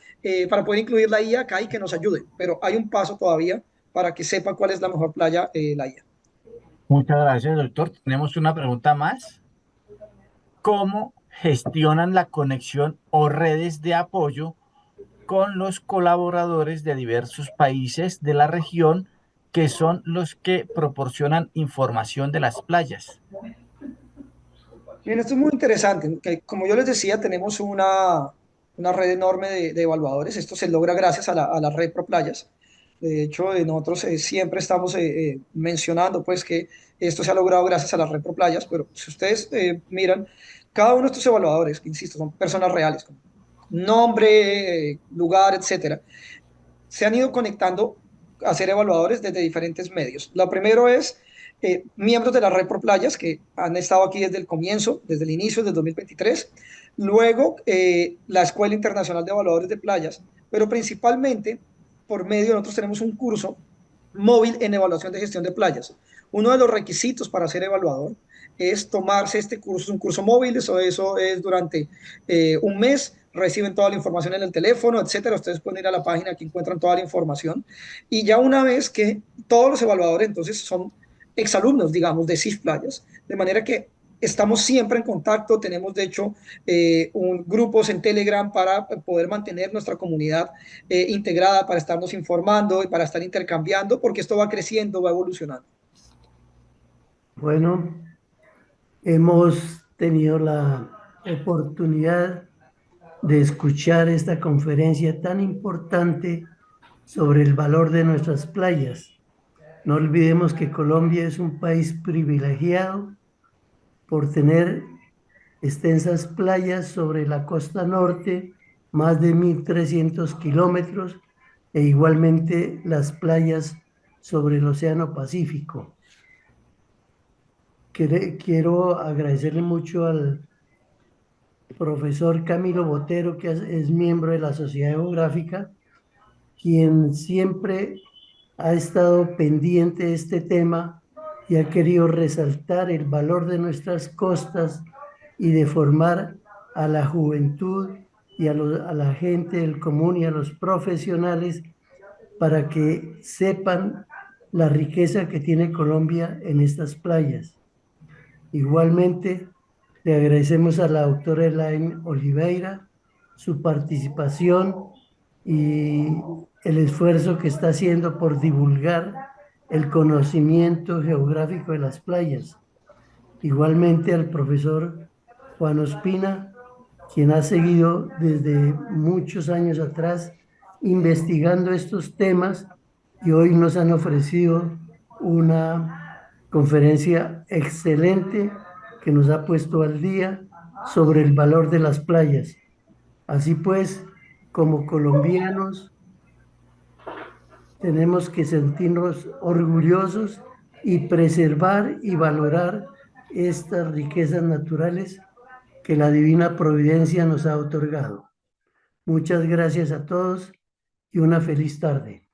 para poder incluir la IA acá y que nos ayude. Pero hay un paso todavía para que sepa cuál es la mejor playa la IA. Muchas gracias, doctor. Tenemos una pregunta más. ¿Cómo gestionan la conexión o redes de apoyo con los colaboradores de diversos países de la región que son los que proporcionan información de las playas? Bien, esto es muy interesante. Que, como yo les decía, tenemos una red enorme de evaluadores. Esto se logra gracias a la red ProPlayas. De hecho, nosotros siempre estamos mencionando pues, que esto se ha logrado gracias a la red ProPlayas, pero si ustedes miran, cada uno de estos evaluadores, que insisto, son personas reales, con nombre, lugar, etcétera, se han ido conectando a ser evaluadores desde diferentes medios. Lo primero es miembros de la red ProPlayas que han estado aquí desde el comienzo, desde el inicio del 2023. Luego, la Escuela Internacional de Evaluadores de Playas, pero principalmente por medio, nosotros tenemos un curso móvil en evaluación de gestión de playas. Uno de los requisitos para ser evaluador es tomarse este curso, es un curso móvil, eso es durante un mes, reciben toda la información en el teléfono, etcétera. Ustedes pueden ir a la página que encuentran toda la información. Y ya una vez que todos los evaluadores entonces son exalumnos, digamos, de CIF Playas, de manera que estamos siempre en contacto, tenemos de hecho grupos en Telegram para poder mantener nuestra comunidad integrada, para estarnos informando y para estar intercambiando, porque esto va creciendo, va evolucionando. Bueno, hemos tenido la oportunidad de escuchar esta conferencia tan importante sobre el valor de nuestras playas. No olvidemos que Colombia es un país privilegiado por tener extensas playas sobre la costa norte, más de 1.300 kilómetros, e igualmente las playas sobre el Océano Pacífico. Quiero agradecerle mucho al profesor Camilo Botero, que es miembro de la Sociedad Geográfica, quien siempre ha estado pendiente de este tema y ha querido resaltar el valor de nuestras costas y de formar a la juventud y a la gente del común y a los profesionales para que sepan la riqueza que tiene Colombia en estas playas. Igualmente, Le agradecemos a la doctora Elaine Oliveira su participación y el esfuerzo que está haciendo por divulgar el conocimiento geográfico de las playas. Igualmente al profesor Juan Ospina, quien ha seguido desde muchos años atrás investigando estos temas y hoy nos han ofrecido una conferencia excelente que nos ha puesto al día sobre el valor de las playas. Así pues, como colombianos, tenemos que sentirnos orgullosos y preservar y valorar estas riquezas naturales que la divina providencia nos ha otorgado. Muchas gracias a todos y una feliz tarde.